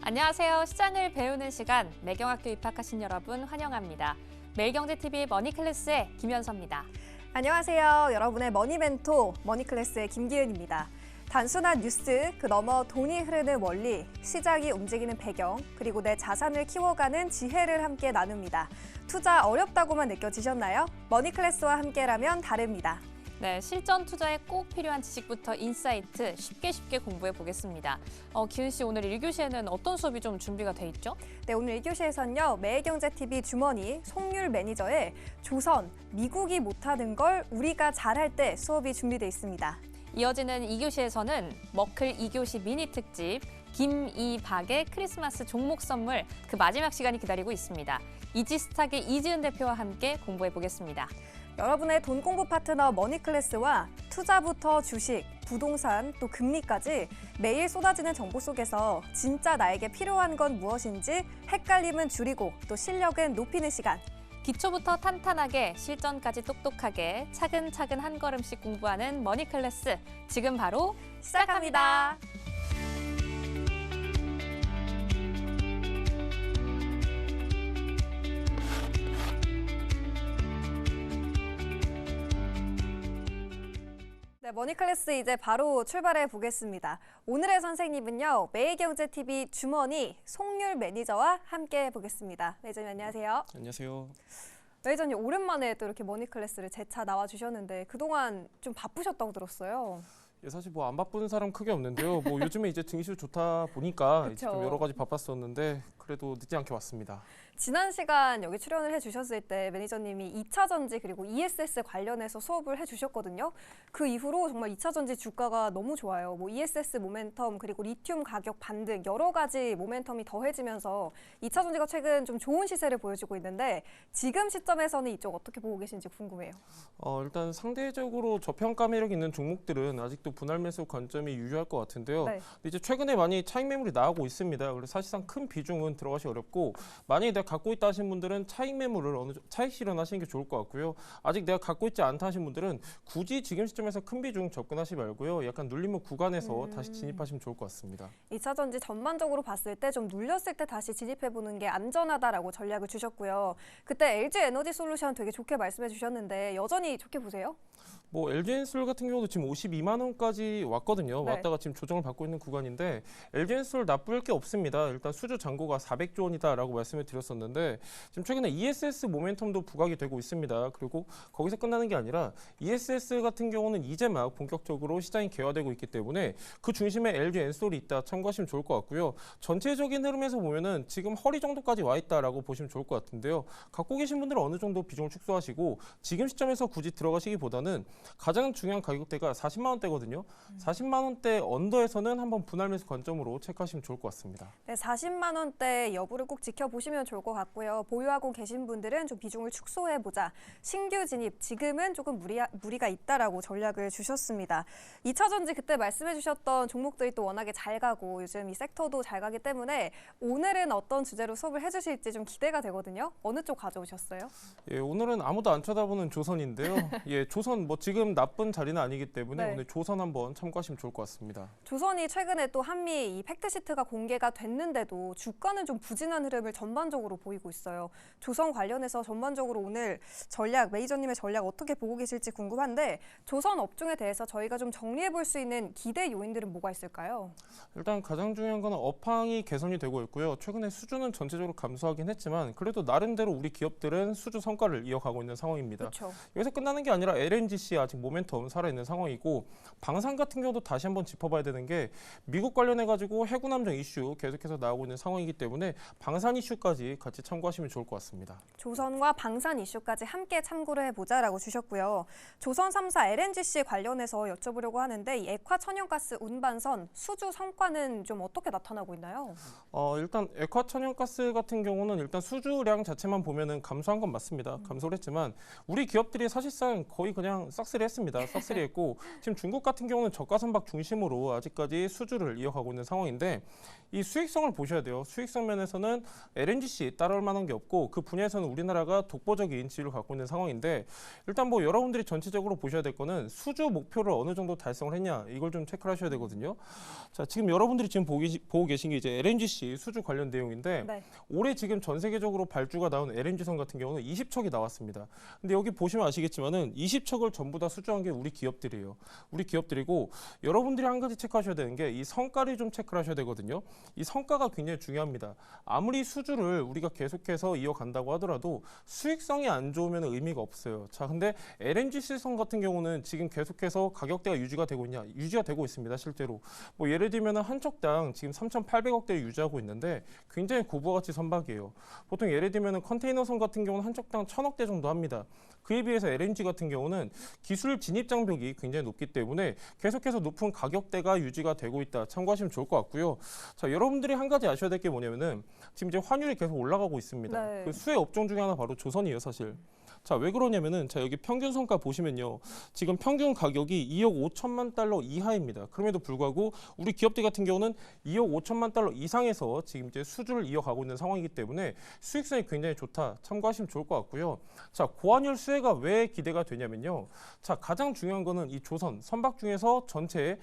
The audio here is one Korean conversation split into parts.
안녕하세요. 시장을 배우는 시간, 매경학교 입학하신 여러분 환영합니다. 매일경제TV 머니클래스의 김현서입니다. 안녕하세요. 여러분의 머니멘토 머니클래스의 김기은입니다. 단순한 뉴스, 그 너머 돈이 흐르는 원리, 시장이 움직이는 배경, 그리고 내 자산을 키워가는 지혜를 함께 나눕니다. 투자 어렵다고만 느껴지셨나요? 머니클래스와 함께라면 다릅니다. 네, 실전 투자에 꼭 필요한 지식부터 인사이트 쉽게 공부해 보겠습니다. 기은 씨, 오늘 1교시에는 어떤 수업이 좀 준비가 돼 있죠? 네, 오늘 1교시에서는요. 매일경제TV 주머니 송률 매니저의 조선, 미국이 못하는 걸 우리가 잘할 때 수업이 준비돼 있습니다. 이어지는 2교시에서는 머클 2교시 미니 특집 김이박의 크리스마스 종목 선물 그 마지막 시간이 기다리고 있습니다. 이지스탁의 이지은 대표와 함께 공부해 보겠습니다. 여러분의 돈 공부 파트너 머니클래스와 투자부터 주식, 부동산, 또 금리까지 매일 쏟아지는 정보 속에서 진짜 나에게 필요한 건 무엇인지 헷갈림은 줄이고 또 실력은 높이는 시간. 기초부터 탄탄하게 실전까지 똑똑하게 차근차근 한 걸음씩 공부하는 머니클래스. 지금 바로 시작합니다. 네, 머니클래스 이제 바로 출발해 보겠습니다. 오늘의 선생님은요. 매일경제TV 주머니 송률 매니저와 함께 보겠습니다. 매니저님 안녕하세요. 안녕하세요. 매니저님 오랜만에 또 이렇게 머니클래스를 재차 나와주셨는데 그동안 좀 바쁘셨다고 들었어요. 예, 사실 뭐 안 바쁜 사람 크게 없는데요. 뭐 요즘에 이제 증시 좋다 보니까 이제 좀 그쵸. 여러 가지 바빴었는데 그래도 늦지 않게 왔습니다. 지난 시간 여기 출연을 해주셨을 때 매니저님이 2차 전지 그리고 ESS 관련해서 수업을 해주셨거든요. 그 이후로 정말 2차 전지 주가가 너무 좋아요. 뭐 ESS 모멘텀 그리고 리튬 가격 반등 여러 가지 모멘텀이 더해지면서 2차 전지가 최근 좀 좋은 시세를 보여주고 있는데 지금 시점에서는 이쪽 어떻게 보고 계신지 궁금해요. 일단 상대적으로 저평가 매력 있는 종목들은 아직도 분할 매수 관점이 유효할 것 같은데요. 네. 근데 이제 최근에 많이 차익 매물이 나오고 있습니다. 그래서 사실상 큰 비중은 들어가기 어렵고 만약에 내가 갖고 있다 하신 분들은 차익 매물을 차익 실현하시는 게 좋을 것 같고요. 아직 내가 갖고 있지 않다 하신 분들은 굳이 지금 시점에서 큰 비중 접근하지 말고요. 약간 눌림목 구간에서 다시 진입하시면 좋을 것 같습니다. 2차 전지 전반적으로 봤을 때 좀 눌렸을 때 다시 진입해보는 게 안전하다라고 전략을 주셨고요. 그때 LG 에너지 솔루션 되게 좋게 말씀해 주셨는데 여전히 좋게 보세요? 뭐 LG엔솔 같은 경우도 지금 52만 원까지 왔거든요. 네. 왔다가 지금 조정을 받고 있는 구간인데 LG엔솔 나쁠 게 없습니다. 일단 수주 잔고가 400조 원이다라고 말씀을 드렸었는데 지금 최근에 ESS 모멘텀도 부각이 되고 있습니다. 그리고 거기서 끝나는 게 아니라 ESS 같은 경우는 이제 막 본격적으로 시장이 개화되고 있기 때문에 그 중심에 LG엔솔이 있다 참고하시면 좋을 것 같고요. 전체적인 흐름에서 보면은 지금 허리 정도까지 와 있다라고 보시면 좋을 것 같은데요. 갖고 계신 분들은 어느 정도 비중을 축소하시고 지금 시점에서 굳이 들어가시기보다는 가장 중요한 가격대가 40만 원대거든요. 40만 원대 언더에서는 한번 분할 매수 관점으로 체크하시면 좋을 것 같습니다. 네, 40만 원대 여부를 꼭 지켜보시면 좋을 것 같고요. 보유하고 계신 분들은 좀 비중을 축소해보자. 신규 진입, 지금은 조금 무리가 있다라고 전략을 주셨습니다. 2차 전지 그때 말씀해 주셨던 종목들이 또 워낙에 잘 가고 요즘 이 섹터도 잘 가기 때문에 오늘은 어떤 주제로 수업을 해주실지 좀 기대가 되거든요. 어느 쪽 가져오셨어요? 예, 오늘은 아무도 안 쳐다보는 조선인데요. 예, 조선 뭐 지금 나쁜 자리는 아니기 때문에 네. 오늘 조선 한번 참고하시면 좋을 것 같습니다. 조선이 최근에 또 한미 이 팩트시트가 공개가 됐는데도 주가는 좀 부진한 흐름을 전반적으로 보이고 있어요. 조선 관련해서 전반적으로 오늘 전략, 매니저님의 전략 어떻게 보고 계실지 궁금한데 조선 업종에 대해서 저희가 좀 정리해 볼 수 있는 기대 요인들은 뭐가 있을까요? 일단 가장 중요한 건 업황이 개선이 되고 있고요. 최근에 수주는 전체적으로 감소하긴 했지만 그래도 나름대로 우리 기업들은 수주 성과를 이어가고 있는 상황입니다. 그렇죠. 여기서 끝나는 게 아니라 LNGC 아직 모멘텀 살아있는 상황이고 방산 같은 경우도 다시 한번 짚어봐야 되는 게 미국 관련해가지고 해군 함정 이슈 계속해서 나오고 있는 상황이기 때문에 방산 이슈까지 같이 참고하시면 좋을 것 같습니다. 조선과 방산 이슈까지 함께 참고를 해보자라고 주셨고요. 조선 3사 LNGC 관련해서 여쭤보려고 하는데 이 액화 천연가스 운반선 수주 성과는 좀 어떻게 나타나고 있나요? 일단 액화 천연가스 같은 경우는 일단 수주량 자체만 보면은 감소한 건 맞습니다. 감소를 했지만 우리 기업들이 사실상 거의 그냥 싹쓸이 했습니다. 싹쓸이 했고 지금 중국 같은 경우는 저가 선박 중심으로 아직까지 수주를 이어가고 있는 상황인데 이 수익성을 보셔야 돼요. 수익성 수익성 면에서는 LNGC 따라올 만한 게 없고 그 분야에서는 우리나라가 독보적인 지위를 갖고 있는 상황인데 일단 뭐 여러분들이 전체적으로 보셔야 될 거는 수주 목표를 어느 정도 달성을 했냐 이걸 좀 체크를 하셔야 되거든요. 자, 지금 여러분들이 지금 보고 계신 게 이제 LNGC 수주 관련 내용인데 네. 올해 지금 전 세계적으로 발주가 나온 LNG선 같은 경우는 20척이 나왔습니다. 근데 여기 보시면 아시겠지만은 20척을 전부 다 수주한 게 우리 기업들이에요. 우리 기업들이고 여러분들이 한 가지 체크하셔야 되는 게 이 성과를 좀 체크를 하셔야 되거든요. 이 성과가 굉장히 중요합니다. 아무리 수주를 우리가 계속해서 이어간다고 하더라도 수익성이 안 좋으면 의미가 없어요. 자, 근데 LNG선 같은 경우는 지금 계속해서 가격대가 유지가 되고 있냐? 유지가 되고 있습니다. 실제로. 뭐 예를 들면 한 척당 지금 3,800억대를 유지하고 있는데 굉장히 고부가치 선박이에요. 보통 예를 들면 컨테이너선 같은 경우는 한 척당 1,000억대 정도 합니다. 그에 비해서 LNG 같은 경우는 기술 진입 장벽이 굉장히 높기 때문에 계속해서 높은 가격대가 유지가 되고 있다. 참고하시면 좋을 것 같고요. 자, 여러분들이 한 가지 아셔야 될 게 뭐냐면은 지금 이제 환율이 계속 올라가고 있습니다. 네. 그 수혜 업종 중에 하나 바로 조선이에요, 사실. 자, 왜 그러냐면은 자, 여기 평균 성과 보시면요. 지금 평균 가격이 2억 5천만 달러 이하입니다. 그럼에도 불구하고 우리 기업들 같은 경우는 2억 5천만 달러 이상에서 지금 이제 수주를 이어가고 있는 상황이기 때문에 수익성이 굉장히 좋다. 참고하시면 좋을 것 같고요. 자, 고환율 수혜가 왜 기대가 되냐면요. 자, 가장 중요한 거는 이 조선 선박 중에서 전체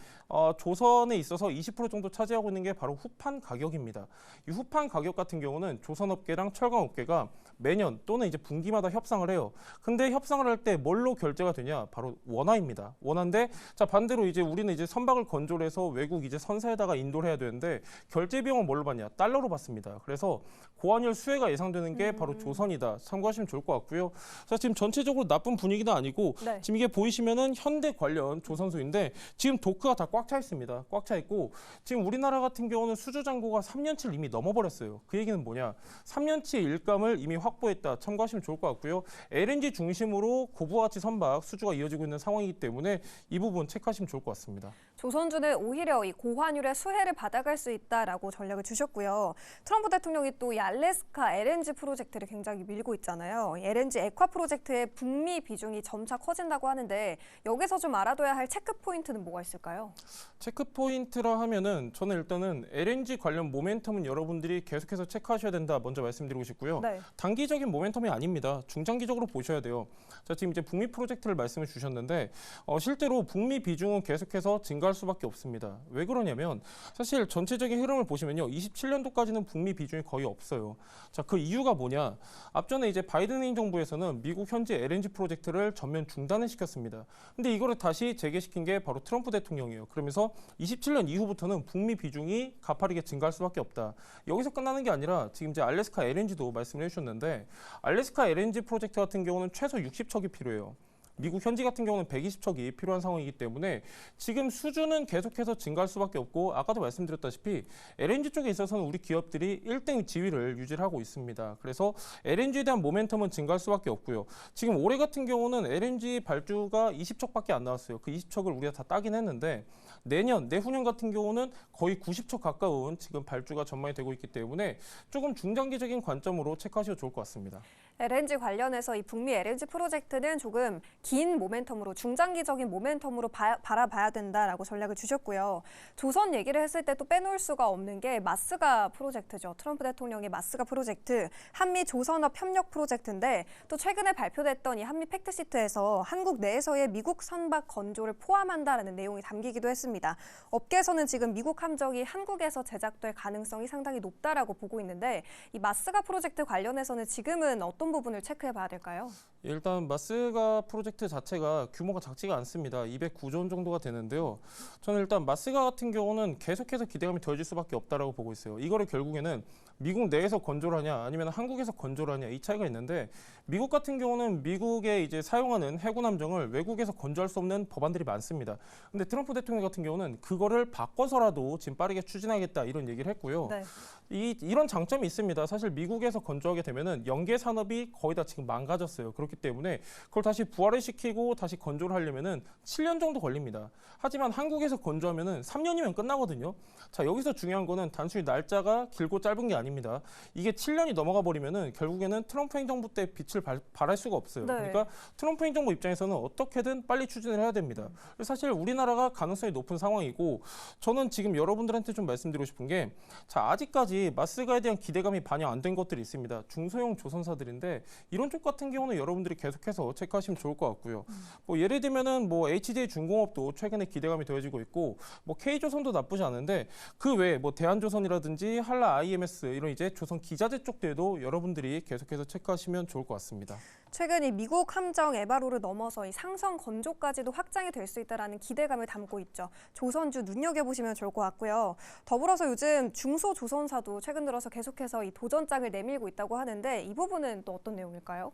조선에 있어서 20% 정도 차지하고 있는 게 바로 후판 가격입니다. 이 후판 가격 같은 경우는 조선업계랑 철강업계가 매년 또는 이제 분기마다 협상을 해요. 근데 협상을 할 때 뭘로 결제가 되냐? 바로 원화입니다. 원화인데 자, 반대로 이제 우리는 이제 선박을 건조를 해서 외국 이제 선사에다가 인도를 해야 되는데 결제 비용은 뭘로 받냐? 달러로 받습니다. 그래서 고환율 수혜가 예상되는 게 바로 조선이다. 참고하시면 좋을 것 같고요. 자, 지금 전체적으로 나쁜 분위기는 아니고 네. 지금 이게 보이시면은 현대 관련 조선소인데 지금 도크가 다 꽉 차 있습니다. 꽉 차 있고 지금 우리나라 같은 경우는 수주 잔고가 3년치를 이미 넘어버렸어요. 그 얘기는 뭐냐? 3년치 일감을 이미 확보했다. 참고하시면 좋을 것 같고요. LNG 중심으로 고부가치 선박 수주가 이어지고 있는 상황이기 때문에 이 부분 체크하시면 좋을 것 같습니다. 조선주는 오히려 이 고환율의 수혜를 받아갈 수 있다라고 전략을 주셨고요. 트럼프 대통령이 또 이 알래스카 LNG 프로젝트를 굉장히 밀고 있잖아요. 이 LNG 액화 프로젝트의 북미 비중이 점차 커진다고 하는데 여기서 좀 알아둬야 할 체크 포인트는 뭐가 있을까요? 체크 포인트라 하면은 저는 일단은 LNG 관련 모멘텀은 여러분들이 계속해서 체크하셔야 된다. 먼저 말씀드리고 싶고요. 네. 단기적인 모멘텀이 아닙니다. 중장기적으로 보셔야 돼요. 자, 지금 이제 북미 프로젝트를 말씀을 주셨는데 실제로 북미 비중은 계속해서 증가할 수밖에 없습니다. 왜 그러냐면 사실 전체적인 흐름을 보시면요. 27년도까지는 북미 비중이 거의 없어요. 자, 그 이유가 뭐냐? 앞전에 이제 바이든 행정부에서는 미국 현지 LNG 프로젝트를 전면 중단을 시켰습니다. 근데 이거를 다시 재개시킨 게 바로 트럼프 대통령이에요. 그러면서 27년 이후부터는 북미 비중이 가파르게 증가할 수밖에 없다. 여기서 끝나는 게 아니라 지금 이제 알래스카 LNG도 말씀을 해주셨는데 알래스카 LNG 프로젝트 같은 경우는 최소 60척이 필요해요. 미국 현지 같은 경우는 120척이 필요한 상황이기 때문에 지금 수주는 계속해서 증가할 수밖에 없고 아까도 말씀드렸다시피 LNG 쪽에 있어서는 우리 기업들이 1등 지위를 유지를 하고 있습니다. 그래서 LNG에 대한 모멘텀은 증가할 수밖에 없고요. 지금 올해 같은 경우는 LNG 발주가 20척밖에 안 나왔어요. 그 20척을 우리가 다 따긴 했는데 내후년 같은 경우는 거의 90척 가까운 지금 발주가 전망이 되고 있기 때문에 조금 중장기적인 관점으로 체크하셔도 좋을 것 같습니다. LNG 관련해서 이 북미 LNG 프로젝트는 조금 긴 모멘텀으로 중장기적인 모멘텀으로 바라봐야 된다라고 전략을 주셨고요. 조선 얘기를 했을 때 또 빼놓을 수가 없는 게 마스가 프로젝트죠. 트럼프 대통령의 마스가 프로젝트, 한미 조선업 협력 프로젝트인데 또 최근에 발표됐던 이 한미 팩트시트에서 한국 내에서의 미국 선박 건조를 포함한다라는 내용이 담기기도 했습니다. 업계에서는 지금 미국 함정이 한국에서 제작될 가능성이 상당히 높다라고 보고 있는데 이 마스가 프로젝트 관련해서는 지금은 어떤 부분을 체크해 봐야 될까요? 일단 마스가 프로젝트 자체가 규모가 작지가 않습니다. 209조 원 정도가 되는데요. 저는 일단 마스가 같은 경우는 계속해서 기대감이 더해질 수밖에 없다라고 보고 있어요. 이거를 결국에는 미국 내에서 건조를 하냐 아니면 한국에서 건조를 하냐 이 차이가 있는데 미국 같은 경우는 미국에 이제 사용하는 해군 함정을 외국에서 건조할 수 없는 법안들이 많습니다. 근데 트럼프 대통령 같은 경우는 그거를 바꿔서라도 지금 빠르게 추진하겠다 이런 얘기를 했고요. 네. 이런 장점이 있습니다. 사실 미국에서 건조하게 되면은 연계 산업이 거의 다 지금 망가졌어요. 그렇기 때문에 그걸 다시 부활을 건조시키고 다시 건조를 하려면은 7년 정도 걸립니다. 하지만 한국에서 건조하면은 3년이면 끝나거든요. 자, 여기서 중요한 거는 단순히 날짜가 길고 짧은 게 아닙니다. 이게 7년이 넘어가 버리면은 결국에는 트럼프 행정부 때 빛을 발할 수가 없어요. 네. 그러니까 트럼프 행정부 입장에서는 어떻게든 빨리 추진을 해야 됩니다. 사실 우리나라가 가능성이 높은 상황이고 저는 지금 여러분들한테 좀 말씀드리고 싶은 게 자, 아직까지 마스가에 대한 기대감이 반영 안 된 것들이 있습니다. 중소형 조선사들인데 이런 쪽 같은 경우는 여러분들이 계속해서 체크하시면 좋을 것 같고요. 뭐 예를 들면은 뭐 HJ중공업도 최근에 기대감이 더해지고 있고 뭐 K조선도 나쁘지 않은데 그 외에 뭐 대한조선이라든지 한라 IMS 이런 이제 조선 기자재 쪽들도 여러분들이 계속해서 체크하시면 좋을 것 같습니다. 최근 이 미국 함정 에바로를 넘어서 이 상성 건조까지도 확장이 될 수 있다라는 기대감을 담고 있죠. 조선주 눈여겨보시면 좋을 것 같고요. 더불어서 요즘 중소조선사도 최근 들어서 계속해서 이 도전장을 내밀고 있다고 하는데 이 부분은 또 어떤 내용일까요?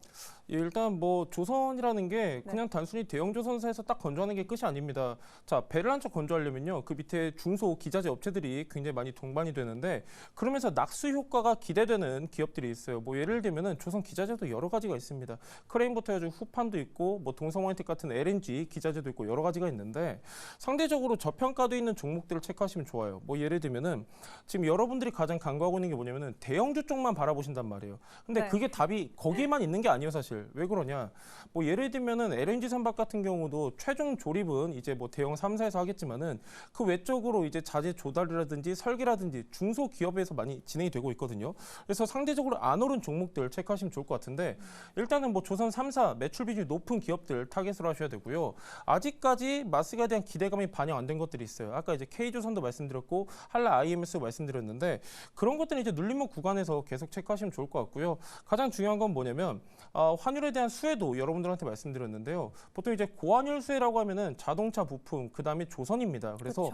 예, 일단 뭐 조선이라는 게 그냥 단순히 대형 조선사에서 딱 건조하는 게 끝이 아닙니다. 자, 배를 한 척 건조하려면요. 그 밑에 중소 기자재 업체들이 굉장히 많이 동반이 되는데 그러면서 낙수 효과가 기대되는 기업들이 있어요. 뭐 예를 들면은 조선 기자재도 여러 가지가 있습니다. 크레인부터 해가지고 후판도 있고 뭐 동성화이텍 같은 LNG 기자재도 있고 여러 가지가 있는데 상대적으로 저평가돼 있는 종목들을 체크하시면 좋아요. 뭐 예를 들면은 지금 여러분들이 가장 간과하고 있는 게 뭐냐면은 대형주 쪽만 바라보신단 말이에요. 근데 네. 그게 답이 거기에만 있는 게 아니에요, 사실. 왜 그러냐? 뭐 예를 들면은 LNG 선박 같은 경우도 최종 조립은 이제 뭐 대형 3사에서 하겠지만은 그 외적으로 이제 자재 조달이라든지 설계라든지 중소 기업에서 많이 진행이 되고 있거든요. 그래서 상대적으로 안 오른 종목들 체크하시면 좋을 것 같은데 일단은 뭐 조선 3사 매출 비중이 높은 기업들 타겟으로 하셔야 되고요. 아직까지 마스가에 대한 기대감이 반영 안 된 것들이 있어요. 아까 이제 K조선도 말씀드렸고 한라 IMS 말씀드렸는데 그런 것들은 이제 눌림목 구간에서 계속 체크하시면 좋을 것 같고요. 가장 중요한 건 뭐냐면 환율에 대한 수혜도 여러분들한테 말씀드렸는데요. 보통 이제 고환율 수혜라고 하면은 자동차 부품 그다음에 조선입니다. 그래서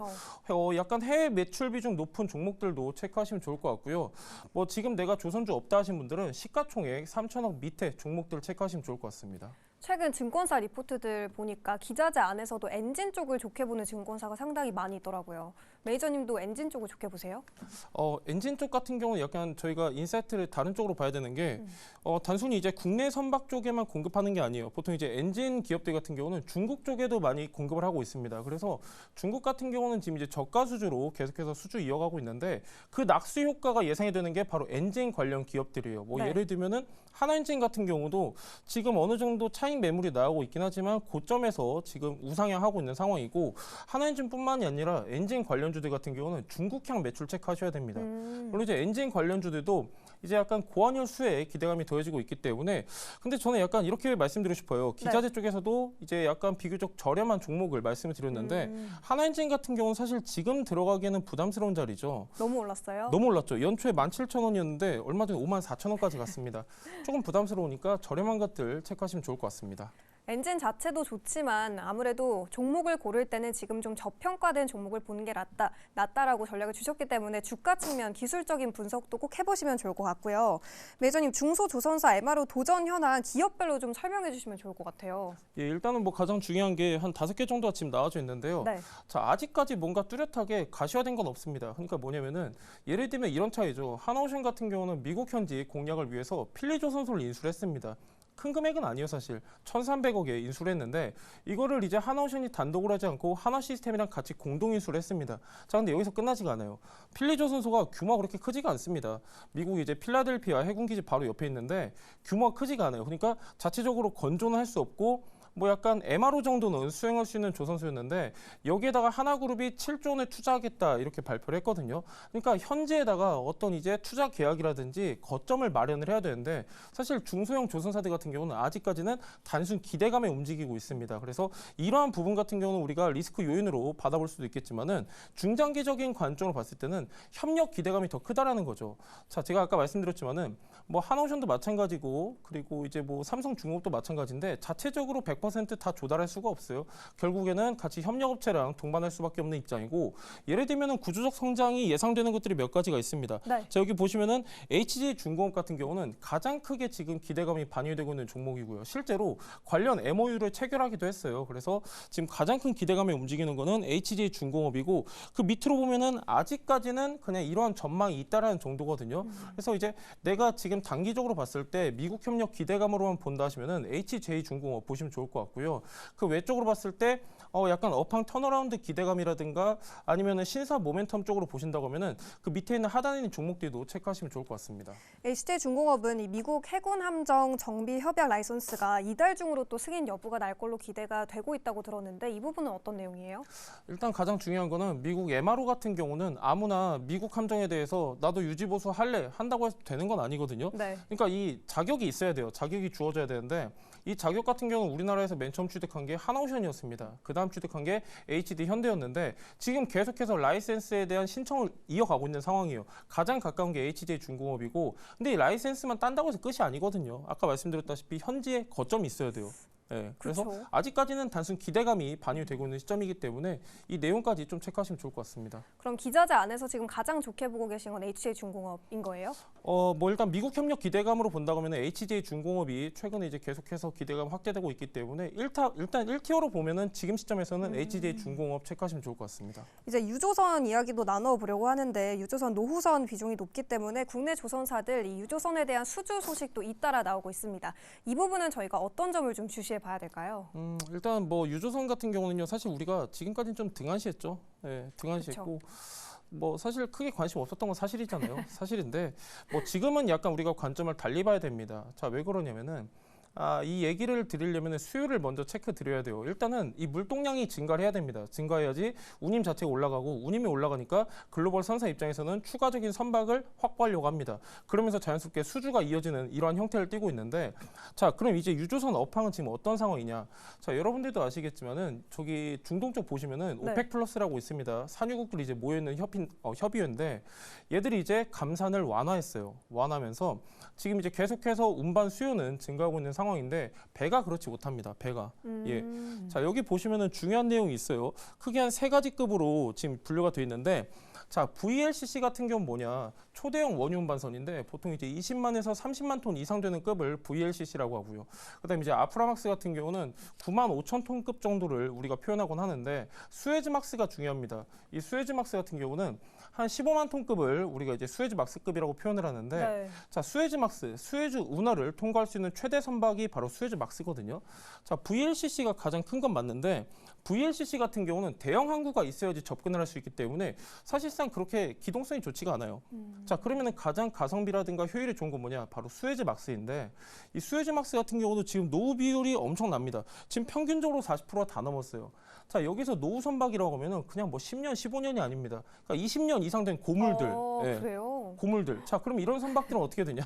약간 해외 매출 비중 높은 종목들도 체크하시면 좋을 것 같고요. 뭐 지금 내가 조선주 없다 하신 분들은 시가총액 3천억 밑에 종목들을 체크하시면 좋을 것 같습니다. 최근 증권사 리포트들 보니까 기자재 안에서도 엔진 쪽을 좋게 보는 증권사가 상당히 많이 있더라고요. 메이저님도 엔진 쪽을 좋게 보세요? 엔진 쪽 같은 경우는 약간 저희가 인사이트를 다른 쪽으로 봐야 되는 게 단순히 이제 국내 선박 쪽에만 공급하는 게 아니에요. 보통 이제 엔진 기업들 같은 경우는 중국 쪽에도 많이 공급을 하고 있습니다. 그래서 중국 같은 경우는 지금 이제 저가 수주로 계속해서 수주 이어가고 있는데 그 낙수 효과가 예상이 되는 게 바로 엔진 관련 기업들이에요. 뭐 네. 예를 들면은 하나엔진 같은 경우도 지금 어느 정도 차익 매물이 나오고 있긴 하지만 고점에서 지금 우상향하고 있는 상황이고 하나엔진뿐만이 아니라 엔진 관련주들 같은 경우는 중국향 매출 체크하셔야 됩니다. 물론 이제 엔진 관련주들도 이제 약간 고환율 수혜에 기대감이 더해지고 있기 때문에 근데 저는 약간 이렇게 말씀드리고 싶어요. 기자재 쪽에서도 이제 약간 비교적 저렴한 종목을 말씀을 드렸는데 하나엔진 같은 경우는 사실 지금 들어가기에는 부담스러운 자리죠. 너무 올랐어요? 너무 올랐죠. 연초에 17,000원이었는데 얼마 전에 54,000원까지 갔습니다. 조금 부담스러우니까 저렴한 것들 체크하시면 좋을 것 같습니다. 엔진 자체도 좋지만 아무래도 종목을 고를 때는 지금 좀 저평가된 종목을 보는 게 낫다라고 전략을 주셨기 때문에 주가 측면 기술적인 분석도 꼭 해보시면 좋을 것 같고요. 매저님 중소조선사 MRO 도전 현황 기업별로 좀 설명해 주시면 좋을 것 같아요. 예, 일단은 뭐 가장 중요한 게 한 5개 정도가 지금 나와져 있는데요. 네. 자, 아직까지 뭔가 뚜렷하게 가시화된 건 없습니다. 그러니까 뭐냐면은 예를 들면 이런 차이죠. 하나오션 같은 경우는 미국 현지 공략을 위해서 필리조선소를 인수를 했습니다. 큰 금액은 아니에요, 사실. 1,300억에 인수를 했는데 이거를 이제 하나오션이 단독으로 하지 않고 하나시스템이랑 같이 공동 인수를 했습니다. 자, 근데 여기서 끝나지가 않아요. 필리조선소가 규모가 그렇게 크지가 않습니다. 미국 이제 필라델피아 해군기지 바로 옆에 있는데 규모가 크지가 않아요. 그러니까 자체적으로 건조는 할 수 없고 뭐 약간 MRO 정도는 수행할 수 있는 조선소였는데 여기에다가 하나그룹이 7조 원을 투자하겠다 이렇게 발표를 했거든요. 그러니까 현지에다가 어떤 이제 투자 계약이라든지 거점을 마련을 해야 되는데 사실 중소형 조선사들 같은 경우는 아직까지는 단순 기대감에 움직이고 있습니다. 그래서 이러한 부분 같은 경우는 우리가 리스크 요인으로 받아볼 수도 있겠지만은 중장기적인 관점으로 봤을 때는 협력 기대감이 더 크다라는 거죠. 자, 제가 아까 말씀드렸지만은 뭐 하나오션도 마찬가지고 그리고 이제 뭐 삼성중공업도 마찬가지인데 자체적으로 100% 조달할 수가 없어요. 결국에는 같이 협력업체랑 동반할 수밖에 없는 입장이고 예를 들면 구조적 성장이 예상되는 것들이 몇 가지가 있습니다. 네. 자, 여기 보시면은 HJ중공업 같은 경우는 가장 크게 지금 기대감이 반영되고 있는 종목이고요. 실제로 관련 MOU를 체결하기도 했어요. 그래서 지금 가장 큰 기대감에 움직이는 거는 HJ중공업이고 그 밑으로 보면은 아직까지는 그냥 이러한 전망이 있다라는 정도거든요. 그래서 이제 내가 지금 단기적으로 봤을 때 미국 협력 기대감으로만 본다 하시면은 HJ중공업 보시면 좋을 것 좋을 것 같고요. 그 외적으로 봤을 때 약간 업황 턴어라운드 기대감이라든가 아니면은 신사 모멘텀 쪽으로 보신다고 하면은 그 밑에 있는 하단에 있는 종목들도 체크하시면 좋을 것 같습니다. HJ중공업은 이 미국 해군 함정 정비 협약 라이선스가 이달 중으로 또 승인 여부가 날 걸로 기대가 되고 있다고 들었는데 이 부분은 어떤 내용이에요? 일단 가장 중요한 거는 미국 MRO 같은 경우는 아무나 미국 함정에 대해서 나도 유지보수 한다고 해서 되는 건 아니거든요. 네. 그러니까 이 자격이 있어야 돼요. 자격이 주어져야 되는데 이 자격 같은 경우는 우리나라에서 맨 처음 취득한 게 하나오션이었습니다. 그 다음 취득한 게 HD 현대였는데 지금 계속해서 라이센스에 대한 신청을 이어가고 있는 상황이에요. 가장 가까운 게 HJ중공업이고 근데 이 라이센스만 딴다고 해서 끝이 아니거든요. 아까 말씀드렸다시피 현지에 거점이 있어야 돼요. 네, 그래서 그쵸. 아직까지는 단순 기대감이 반영되고 있는 시점이기 때문에 이 내용까지 좀 체크하시면 좋을 것 같습니다. 그럼 기자재 안에서 지금 가장 좋게 보고 계신 건 HJ중공업인 거예요? 뭐 일단 미국 협력 기대감으로 본다고 하면 HJ중공업이 최근에 이제 계속해서 기대감 확대되고 있기 때문에 일단 1티어로 보면은 지금 시점에서는 HJ중공업 체크하시면 좋을 것 같습니다. 이제 유조선 이야기도 나눠보려고 하는데 유조선 노후선 비중이 높기 때문에 국내 조선사들 이 유조선에 대한 수주 소식도 잇따라 나오고 있습니다. 이 부분은 저희가 어떤 점을 좀 주시해 봐야 될까요? 일단 뭐 유조선 같은 경우는요, 사실 우리가 지금까지는 좀 등한시했죠. 네, 등한시했고. 뭐 사실 크게 관심 없었던 건 사실이잖아요. 사실인데 뭐 지금은 약간 우리가 관점을 달리 봐야 됩니다. 자, 왜 그러냐면은 이 얘기를 드리려면 수요를 먼저 체크 드려야 돼요. 일단은 이 물동량이 증가를 해야 됩니다. 증가해야지 운임 자체가 올라가고 운임이 올라가니까 글로벌 선사 입장에서는 추가적인 선박을 확보하려고 합니다. 그러면서 자연스럽게 수주가 이어지는 이러한 형태를 띠고 있는데 자, 그럼 이제 유조선 업황은 지금 어떤 상황이냐? 자, 여러분들도 아시겠지만은 저기 중동 쪽 보시면은 네. 오펙 플러스라고 있습니다. 산유국들이 이제 모여 있는 협의회인데 얘들이 이제 감산을 완화했어요. 완화하면서 지금 이제 계속해서 운반 수요는 증가하고 있는 상황인데 배가 그렇지 못합니다. 배가. 예. 자, 여기 보시면은 중요한 내용이 있어요. 크게 한 3가지 급으로 지금 분류가 되어 있는데 자, VLCC 같은 경우는 뭐냐? 초대형 원유 운반선인데 보통 이제 20만에서 30만 톤 이상 되는 급을 VLCC라고 하고요. 그다음에 이제 아프라막스 같은 경우는 9만 5천 톤급 정도를 우리가 표현하곤 하는데 수에즈막스가 중요합니다. 이 수에즈막스 같은 경우는 한 15만 톤급을 우리가 이제 수에즈막스급이라고 표현을 하는데 네. 자, 수에즈막스, 수에즈 운하를 통과할 수 있는 최대 선박이 바로 수에즈막스거든요. 자, VLCC가 가장 큰 건 맞는데 VLCC 같은 경우는 대형 항구가 있어야지 접근을 할 수 있기 때문에 사실상 그렇게 기동성이 좋지가 않아요. 자, 그러면은 가장 가성비라든가 효율이 좋은 건 뭐냐? 바로 수에즈막스인데 이 수에즈막스 같은 경우도 지금 노후 비율이 엄청납니다. 지금 평균적으로 40%가 다 넘었어요. 자, 여기서 노후 선박이라고 하면은 그냥 뭐 10년, 15년이 아닙니다. 그러니까 20년 이상 된 고물들. 예. 그래요? 고물들. 자, 그럼 이런 선박들은 어떻게 되냐?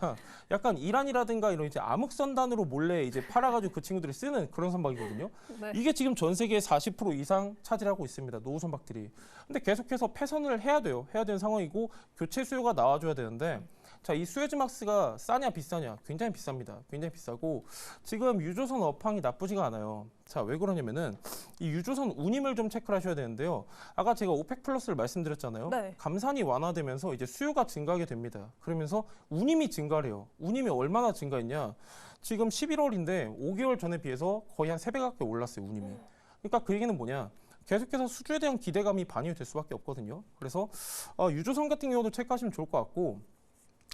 약간 이란이라든가 이런 이제 암흑선단으로 몰래 이제 팔아가지고 그 친구들이 쓰는 그런 선박이거든요. 네. 이게 지금 전 세계의 40% 이상 차지하고 있습니다. 노후 선박들이. 근데 계속해서 폐선을 해야 돼요. 해야 되는 상황이고 교체 수요가 나와줘야 되는데 자, 이 수에즈막스가 싸냐 비싸냐? 굉장히 비쌉니다. 굉장히 비싸고 지금 유조선 업황이 나쁘지가 않아요. 자, 왜 그러냐면은 이 유조선 운임을 좀 체크를 하셔야 되는데요. 아까 제가 오펙 플러스를 말씀드렸잖아요. 네. 감산이 완화되면서 이제 수요가 증가하게 됩니다. 그러면서 운임이 증가를 해요. 운임이 얼마나 증가했냐? 지금 11월인데 5개월 전에 비해서 거의 한 3배 가까이 올랐어요, 운임이. 그러니까 그 얘기는 뭐냐? 계속해서 수주에 대한 기대감이 반영이 될 수밖에 없거든요. 그래서 유조선 같은 경우도 체크하시면 좋을 것 같고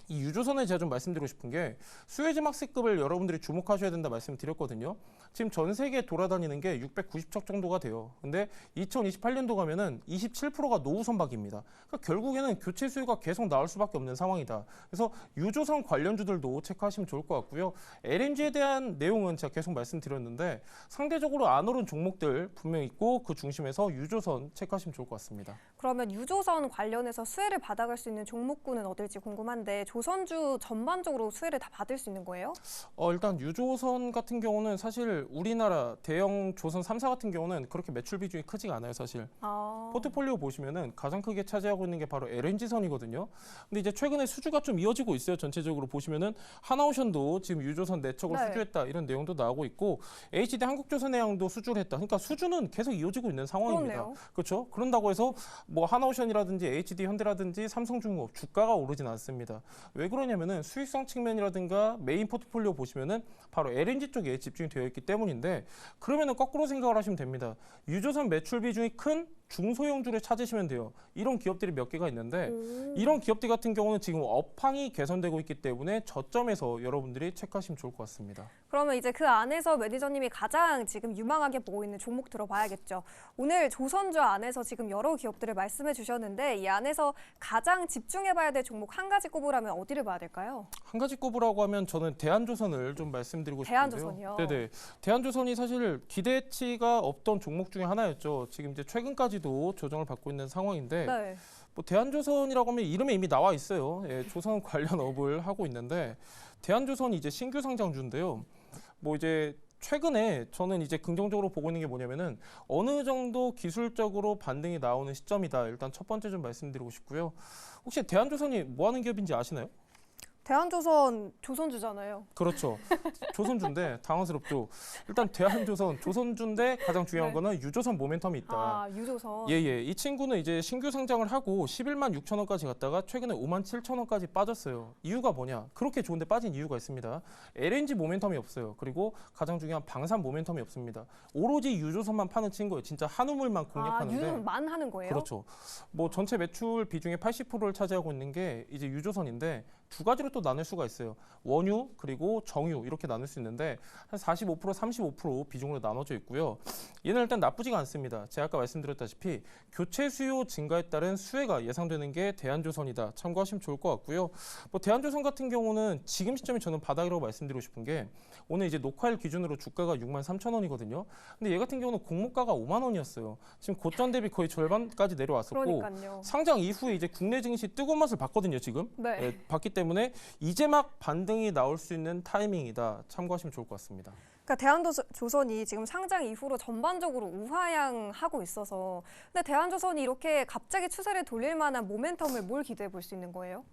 이 유조선에 제가 좀 말씀드리고 싶은 게 수에즈막스급을 여러분들이 주목하셔야 된다 말씀드렸거든요. 지금 전 세계에 돌아다니는 게 690척 정도가 돼요. 근데 2028년도 가면은 27%가 노후 선박입니다. 그러니까 결국에는 교체 수요가 계속 나올 수밖에 없는 상황이다. 그래서 유조선 관련주들도 체크하시면 좋을 것 같고요. LNG에 대한 내용은 제가 계속 말씀드렸는데 상대적으로 안 오른 종목들 분명히 있고 그 중심에서 유조선 체크하시면 좋을 것 같습니다. 그러면 유조선 관련해서 수혜를 받아갈 수 있는 종목군은 어딜지 궁금한데 조선주 전반적으로 수혜를 다 받을 수 있는 거예요? 일단 유조선 같은 경우는 사실 우리나라 대형 조선 3사 같은 경우는 그렇게 매출 비중이 크지가 않아요, 사실. 포트폴리오 보시면은 가장 크게 차지하고 있는 게 바로 LNG선이거든요. 근데 이제 최근에 수주가 좀 이어지고 있어요. 전체적으로 보시면은 하나오션도 지금 유조선 4척을 네. 수주했다 이런 내용도 나오고 있고 HD 한국조선해양도 수주를 했다. 그러니까 수주는 계속 이어지고 있는 상황입니다. 그렇네요. 그렇죠? 그런다고 해서 뭐 하나오션이라든지 HD 현대라든지 삼성중공업 주가가 오르진 않습니다. 왜 그러냐면은 수익성 측면이라든가 메인 포트폴리오 보시면은 바로 LNG 쪽에 집중이 되어 있기 때문인데 그러면은 거꾸로 생각을 하시면 됩니다. 유조선 매출 비중이 큰 중소형주를 찾으시면 돼요. 이런 기업들이 몇 개가 있는데 이런 기업들 같은 경우는 지금 업황이 개선되고 있기 때문에 저점에서 여러분들이 체크하시면 좋을 것 같습니다. 그러면 이제 그 안에서 매니저님이 가장 지금 유망하게 보고 있는 종목 들어봐야겠죠. 오늘 조선주 안에서 지금 여러 기업들을 말씀해 주셨는데 이 안에서 가장 집중해봐야 될 종목 한 가지 꼽으라면 어디를 봐야 될까요? 한 가지 꼽으라고 하면 저는 대한조선을 좀 말씀드리고 싶은데요. 대한조선이요? 네네. 대한조선이 사실 기대치가 없던 종목 중에 하나였죠. 지금 이제 최근까지도 조정을 받고 있는 상황인데 네. 뭐 대한조선이라고 하면 이름에 이미 나와 있어요. 예, 조선 관련 업을 하고 있는데 대한조선이 이제 신규 상장주인데요. 뭐 이제 최근에 저는 이제 긍정적으로 보고 있는 게 뭐냐면은 어느 정도 기술적으로 반등이 나오는 시점이다. 일단 첫 번째 좀 말씀드리고 싶고요. 혹시 대한조선이 뭐 하는 기업인지 아시나요? 대한조선 조선주잖아요. 그렇죠. 조선주인데 당황스럽죠. 일단 대한조선 조선주인데 가장 중요한 네. 거는 유조선 모멘텀이 있다. 아, 유조선. 예예. 이 친구는 이제 신규 상장을 하고 11만 6천 원까지 갔다가 최근에 5만 7천 원까지 빠졌어요. 이유가 뭐냐? 그렇게 좋은데 빠진 이유가 있습니다. LNG 모멘텀이 없어요. 그리고 가장 중요한 방산 모멘텀이 없습니다. 오로지 유조선만 파는 친구예요. 진짜 한우물만 아, 공략하는데. 유조선만 하는 거예요? 그렇죠. 뭐 전체 매출 비중의 80%를 차지하고 있는 게 이제 유조선인데 두 가지로 또 나눌 수가 있어요. 원유 그리고 정유 이렇게 나눌 수 있는데 한 45%, 35% 비중으로 나눠져 있고요. 얘는 일단 나쁘지가 않습니다. 제가 아까 말씀드렸다시피 교체 수요 증가에 따른 수혜가 예상되는 게 대한조선이다. 참고하시면 좋을 것 같고요. 뭐 대한조선 같은 경우는 지금 시점이 저는 바닥이라고 말씀드리고 싶은 게 오늘 이제 녹화일 기준으로 주가가 6만 3천 원이거든요. 근데 얘 같은 경우는 공모가가 5만 원이었어요. 지금 고점 대비 거의 절반까지 내려왔었고 그러니까요. 상장 이후에 이제 국내 증시 뜨거운 맛을 봤거든요, 지금. 네. 예, 봤기 때문에 이제 막 반등이 나올 수 있는 타이밍이다. 참고하시면 좋을 것 같습니다. 그러니까 대한조선이 지금 상장 이후로 전반적으로 우하향하고 있어서 근데 대한조선이 이렇게 갑자기 추세를 돌릴 만한 모멘텀을 뭘 기대해 볼 수 있는 거예요?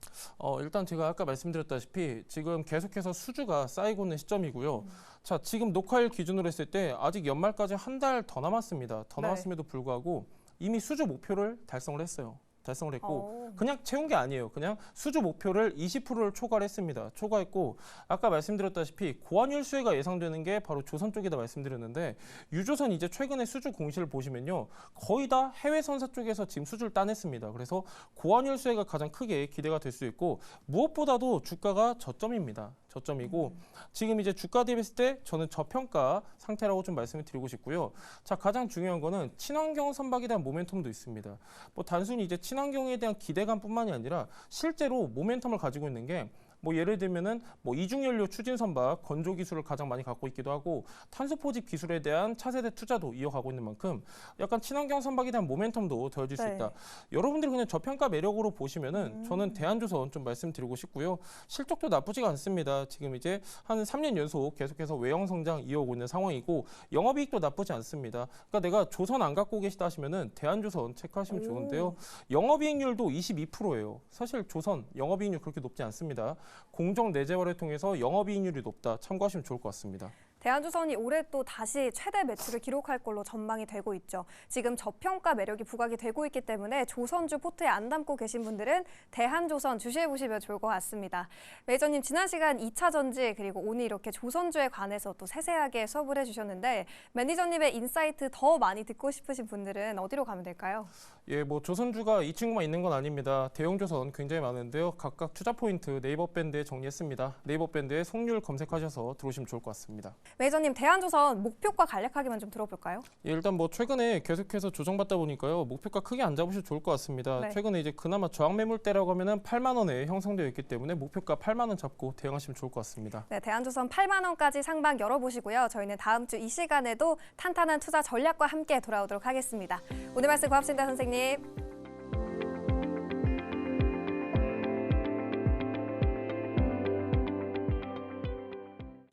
일단 제가 아까 말씀드렸다시피 지금 계속해서 수주가 쌓이고 있는 시점이고요. 자, 지금 녹화일 기준으로 했을 때 아직 연말까지 한 달 더 남았습니다. 더 네. 남았음에도 불구하고 이미 수주 목표를 달성을 했어요. 달성을 했고 오. 그냥 채운 게 아니에요. 그냥 수주 목표를 20%를 초과를 했습니다. 초과했고 아까 말씀드렸다시피 고환율 수혜가 예상되는 게 바로 조선 쪽이다 말씀드렸는데 유조선 이제 최근에 수주 공시를 보시면요. 거의 다 해외 선사 쪽에서 지금 수주를 따냈습니다. 그래서 고환율 수혜가 가장 크게 기대가 될 수 있고 무엇보다도 주가가 저점입니다. 저점이고 지금 이제 주가 대비했을 때 저는 저평가 상태라고 좀 말씀을 드리고 싶고요. 자, 가장 중요한 거는 친환경 선박에 대한 모멘텀도 있습니다. 뭐 단순히 이제 친환경에 대한 기대감뿐만이 아니라 실제로 모멘텀을 가지고 있는 게 뭐 예를 들면은 뭐 이중연료 추진 선박 건조 기술을 가장 많이 갖고 있기도 하고 탄소 포집 기술에 대한 차세대 투자도 이어가고 있는 만큼 약간 친환경 선박에 대한 모멘텀도 더해질 수 네. 있다. 여러분들이 그냥 저평가 매력으로 보시면은 저는 대한조선 좀 말씀드리고 싶고요. 실적도 나쁘지가 않습니다. 지금 이제 한 3년 연속 계속해서 외형 성장 이어오고 있는 상황이고 영업이익도 나쁘지 않습니다. 그러니까 내가 조선 안 갖고 계시다 하시면은 대한조선 체크하시면 좋은데요. 영업이익률도 22%예요. 사실 조선 영업이익률 그렇게 높지 않습니다. 공정 내재화를 통해서 영업이익률이 높다. 참고하시면 좋을 것 같습니다. 대한조선이 올해 또 다시 최대 매출을 기록할 걸로 전망이 되고 있죠. 지금 저평가 매력이 부각이 되고 있기 때문에 조선주 포트에 안 담고 계신 분들은 대한조선 주시해 보시면 좋을 것 같습니다. 매니저님 지난 시간 2차 전지 그리고 오늘 이렇게 조선주에 관해서 또 세세하게 수업을 해주셨는데 매니저님의 인사이트 더 많이 듣고 싶으신 분들은 어디로 가면 될까요? 예, 뭐 조선주가 이 친구만 있는 건 아닙니다. 대형조선 굉장히 많은데요. 각각 투자 포인트 네이버 밴드에 정리했습니다. 네이버 밴드에 송률 검색하셔서 들어오시면 좋을 것 같습니다. 매니저님 대한조선 목표가 간략하게만 좀 들어볼까요? 예, 일단 뭐 최근에 계속해서 조정받다 보니까요. 목표가 크게 안 잡으셔도 좋을 것 같습니다. 네. 최근에 이제 그나마 저항 매물대라고 하면은 8만 원에 형성되어 있기 때문에 목표가 8만 원 잡고 대응하시면 좋을 것 같습니다. 네, 대한조선 8만 원까지 상방 열어보시고요. 저희는 다음 주 이 시간에도 탄탄한 투자 전략과 함께 돌아오도록 하겠습니다. 오늘 말씀 고맙습니다, 선생님.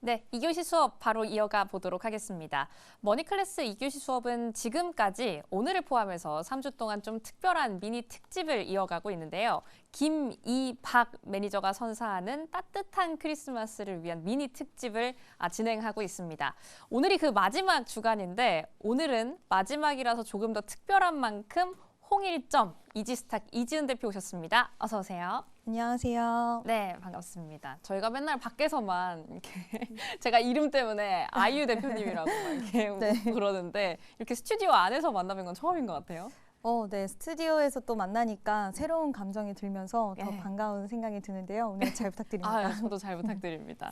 네, 2교시 수업 바로 이어가 보도록 하겠습니다. 머니클래스 2교시 수업은 지금까지 오늘을 포함해서 3주 동안 좀 특별한 미니 특집을 이어가고 있는데요. 김, 이, 박 매니저가 선사하는 따뜻한 크리스마스를 위한 미니 특집을 진행하고 있습니다. 오늘이 그 마지막 주간인데 오늘은 마지막이라서 조금 더 특별한 만큼 홍일점 이지스탁 이지은 대표 오셨습니다. 어서 오세요. 안녕하세요. 네, 반갑습니다. 저희가 맨날 밖에서만 이렇게 제가 이름 때문에 아이유 대표님이라고 막 이렇게 네. 그러는데 이렇게 스튜디오 안에서 만나뵌 건 처음인 것 같아요. 네. 스튜디오에서 또 만나니까 새로운 감정이 들면서 더 예. 반가운 생각이 드는데요. 오늘 잘 부탁드립니다. 저도 잘 부탁드립니다.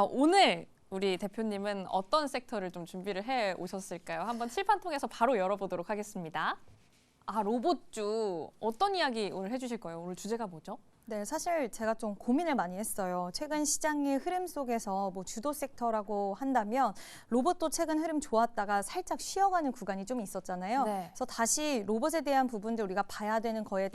오늘 우리 대표님은 어떤 섹터를 좀 준비를 해 오셨을까요? 한번 칠판 통해서 바로 열어보도록 하겠습니다. 로봇주 어떤 이야기 오늘 해주실 거예요? 오늘 주제가 뭐죠? 네, 사실 제가 좀 고민을 많이 했어요. 최근 시장의 흐름 속에서 뭐 주도 섹터라고 한다면 로봇도 최근 흐름 좋았다가 살짝 쉬어가는 구간이 좀 있었잖아요. 네. 그래서 다시 로봇에 대한 부분들 우리가 봐야 되는 거에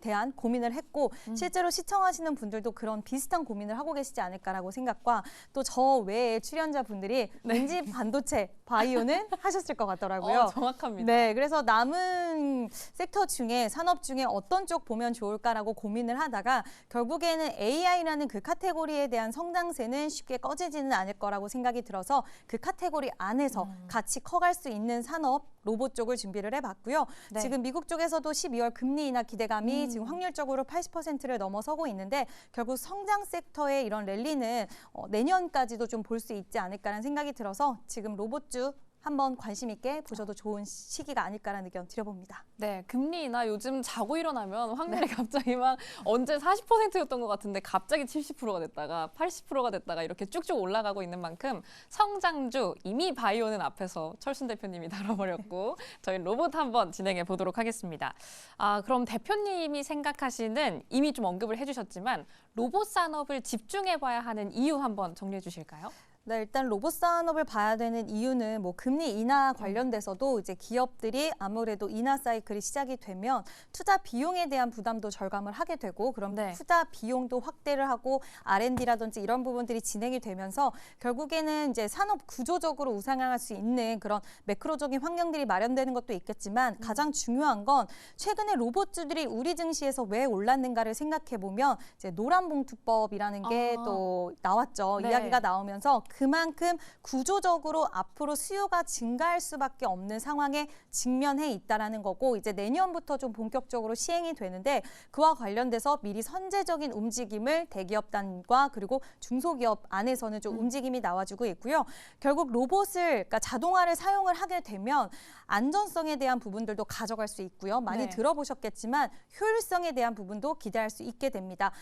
대한 고민을 했고 실제로 시청하시는 분들도 그런 비슷한 고민을 하고 계시지 않을까라고 생각과 또 저 외에 출연자분들이 왠지 반도체, 바이오는 하셨을 것 같더라고요. 정확합니다. 네, 그래서 남은 섹터 중에 산업 중에 어떤 쪽 보면 좋을까라고 고민을 하다가 결국에는 AI라는 그 카테고리에 대한 성장세는 쉽게 꺼지지는 않을 거라고 생각이 들어서 그 카테고리 안에서 같이 커갈 수 있는 산업 로봇 쪽을 준비를 해봤고요. 네. 지금 미국 쪽에서도 12월 금리 인하 기대감이 지금 확률적으로 80%를 넘어서고 있는데 결국 성장 섹터의 이런 랠리는 내년까지도 좀 볼 수 있지 않을까라는 생각이 들어서 지금 로봇주 한번 관심 있게 보셔도 좋은 시기가 아닐까라는 의견 드려봅니다. 네, 금리 인하 요즘 자고 일어나면 확률이 갑자기 막 언제 40%였던 것 같은데 갑자기 70%가 됐다가 80%가 됐다가 이렇게 쭉쭉 올라가고 있는 만큼 성장주 이미 바이오는 앞에서 철순 대표님이 다뤄버렸고 저희 로봇 한번 진행해 보도록 하겠습니다. 그럼 대표님이 생각하시는 이미 좀 언급을 해주셨지만 로봇 산업을 집중해 봐야 하는 이유 한번 정리해 주실까요? 네, 일단 로봇 산업을 봐야 되는 이유는 뭐 금리 인하 관련돼서도 이제 기업들이 아무래도 인하 사이클이 시작이 되면 투자 비용에 대한 부담도 절감을 하게 되고 그럼 네. 투자 비용도 확대를 하고 R&D라든지 이런 부분들이 진행이 되면서 결국에는 이제 산업 구조적으로 우상향할 수 있는 그런 매크로적인 환경들이 마련되는 것도 있겠지만 가장 중요한 건 최근에 로봇주들이 우리 증시에서 왜 올랐는가를 생각해 보면 이제 노란봉투법이라는 게 또 나왔죠. 네. 이야기가 나오면서 그만큼 구조적으로 앞으로 수요가 증가할 수밖에 없는 상황에 직면해 있다라는 거고 이제 내년부터 좀 본격적으로 시행이 되는데 그와 관련돼서 미리 선제적인 움직임을 대기업단과 그리고 중소기업 안에서는 좀 움직임이 나와주고 있고요. 결국 로봇을 그러니까 자동화를 사용을 하게 되면 안전성에 대한 부분들도 가져갈 수 있고요. 많이 네. 들어보셨겠지만 효율성에 대한 부분도 기대할 수 있게 됩니다.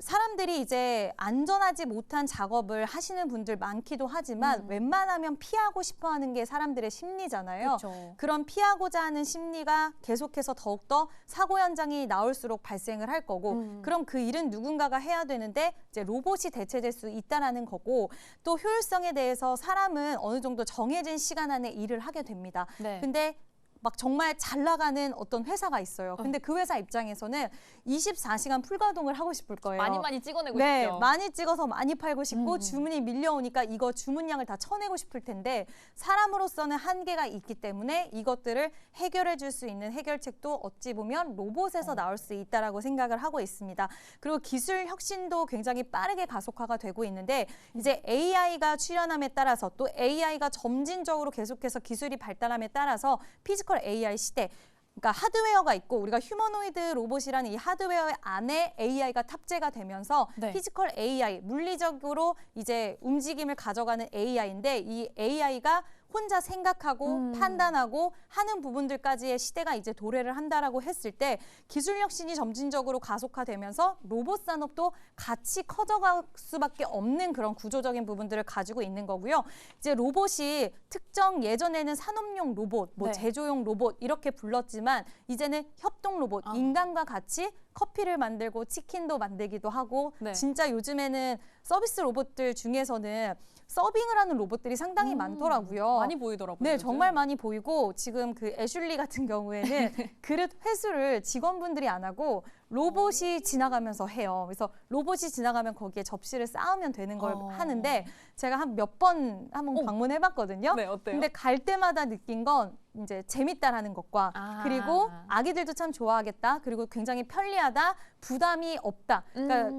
사람들이 이제 안전하지 못한 작업을 하시는 분들 많기도 하지만 웬만하면 피하고 싶어 하는 게 사람들의 심리잖아요. 그렇죠. 그런 피하고자 하는 심리가 계속해서 더욱더 사고 현장이 나올수록 발생을 할 거고 그럼 그 일은 누군가가 해야 되는데 이제 로봇이 대체될 수 있다라는 거고 또 효율성에 대해서 사람은 어느 정도 정해진 시간 안에 일을 하게 됩니다. 네. 근데 막 정말 잘 나가는 어떤 회사가 있어요. 근데 그 회사 입장에서는 24시간 풀가동을 하고 싶을 거예요. 많이 찍어내고 네, 싶죠. 많이 찍어서 많이 팔고 싶고 주문이 밀려오니까 이거 주문량을 다 쳐내고 싶을 텐데 사람으로서는 한계가 있기 때문에 이것들을 해결해 줄 수 있는 해결책도 어찌 보면 로봇에서 나올 수 있다라고 생각을 하고 있습니다. 그리고 기술 혁신도 굉장히 빠르게 가속화가 되고 있는데 이제 AI가 출현함에 따라서 또 AI가 점진적으로 계속해서 기술이 발달함에 따라서 피지컬 AI 시대 그러니까 하드웨어가 있고 우리가 휴머노이드 로봇이라는 이 하드웨어 안에 AI가 탑재가 되면서 네. 피지컬 AI, 물리적으로 이제 움직임을 가져가는 AI인데 이 AI가 혼자 생각하고 판단하고 하는 부분들까지의 시대가 이제 도래를 한다라고 했을 때 기술 혁신이 점진적으로 가속화되면서 로봇 산업도 같이 커져갈 수밖에 없는 그런 구조적인 부분들을 가지고 있는 거고요. 이제 로봇이 특정 예전에는 산업용 로봇, 뭐 네. 제조용 로봇 이렇게 불렀지만 이제는 협동 로봇, 인간과 같이 커피를 만들고 치킨도 만들기도 하고 네. 진짜 요즘에는 서비스 로봇들 중에서는 서빙을 하는 로봇들이 상당히 많더라고요. 많이 보이더라고요. 네, 요즘. 정말 많이 보이고 지금 그 애슐리 같은 경우에는 그릇 회수를 직원분들이 안 하고 로봇이 지나가면서 해요. 그래서 로봇이 지나가면 거기에 접시를 쌓으면 되는 걸 하는데 제가 한 몇 번 한번 방문해봤거든요. 네, 어때요? 근데 갈 때마다 느낀 건 이제 재밌다라는 것과 그리고 아기들도 참 좋아하겠다. 그리고 굉장히 편리하다. 부담이 없다. 그러니까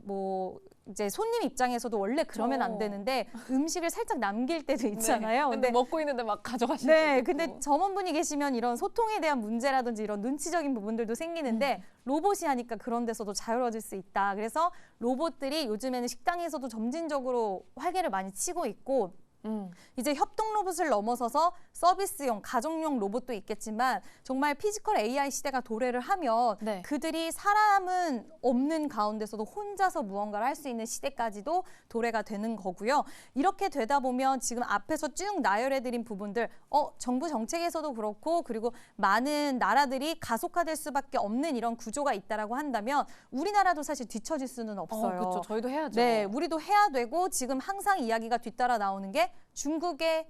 뭐 이제 손님 입장에서도 원래 그러면 안 되는데 음식을 살짝 남길 때도 있잖아요. 근데 먹고 있는데 막 가져가시는 네, 때도 근데 있고. 점원분이 계시면 이런 소통에 대한 문제라든지 이런 눈치적인 부분들도 생기는데 로봇이 하니까 그런 데서도 자유로워질 수 있다. 그래서 로봇들이 요즘에는 식당에서도 점진적으로 활개를 많이 치고 있고 이제 협동 로봇을 넘어서서 서비스용, 가정용 로봇도 있겠지만 정말 피지컬 AI 시대가 도래를 하면 네. 그들이 사람은 없는 가운데서도 혼자서 무언가를 할 수 있는 시대까지도 도래가 되는 거고요. 이렇게 되다 보면 지금 앞에서 쭉 나열해드린 부분들, 정부 정책에서도 그렇고 그리고 많은 나라들이 가속화될 수밖에 없는 이런 구조가 있다라고 한다면 우리나라도 사실 뒤처질 수는 없어요. 그렇죠. 저희도 해야죠. 네, 우리도 해야 되고 지금 항상 이야기가 뒤따라 나오는 게 중국에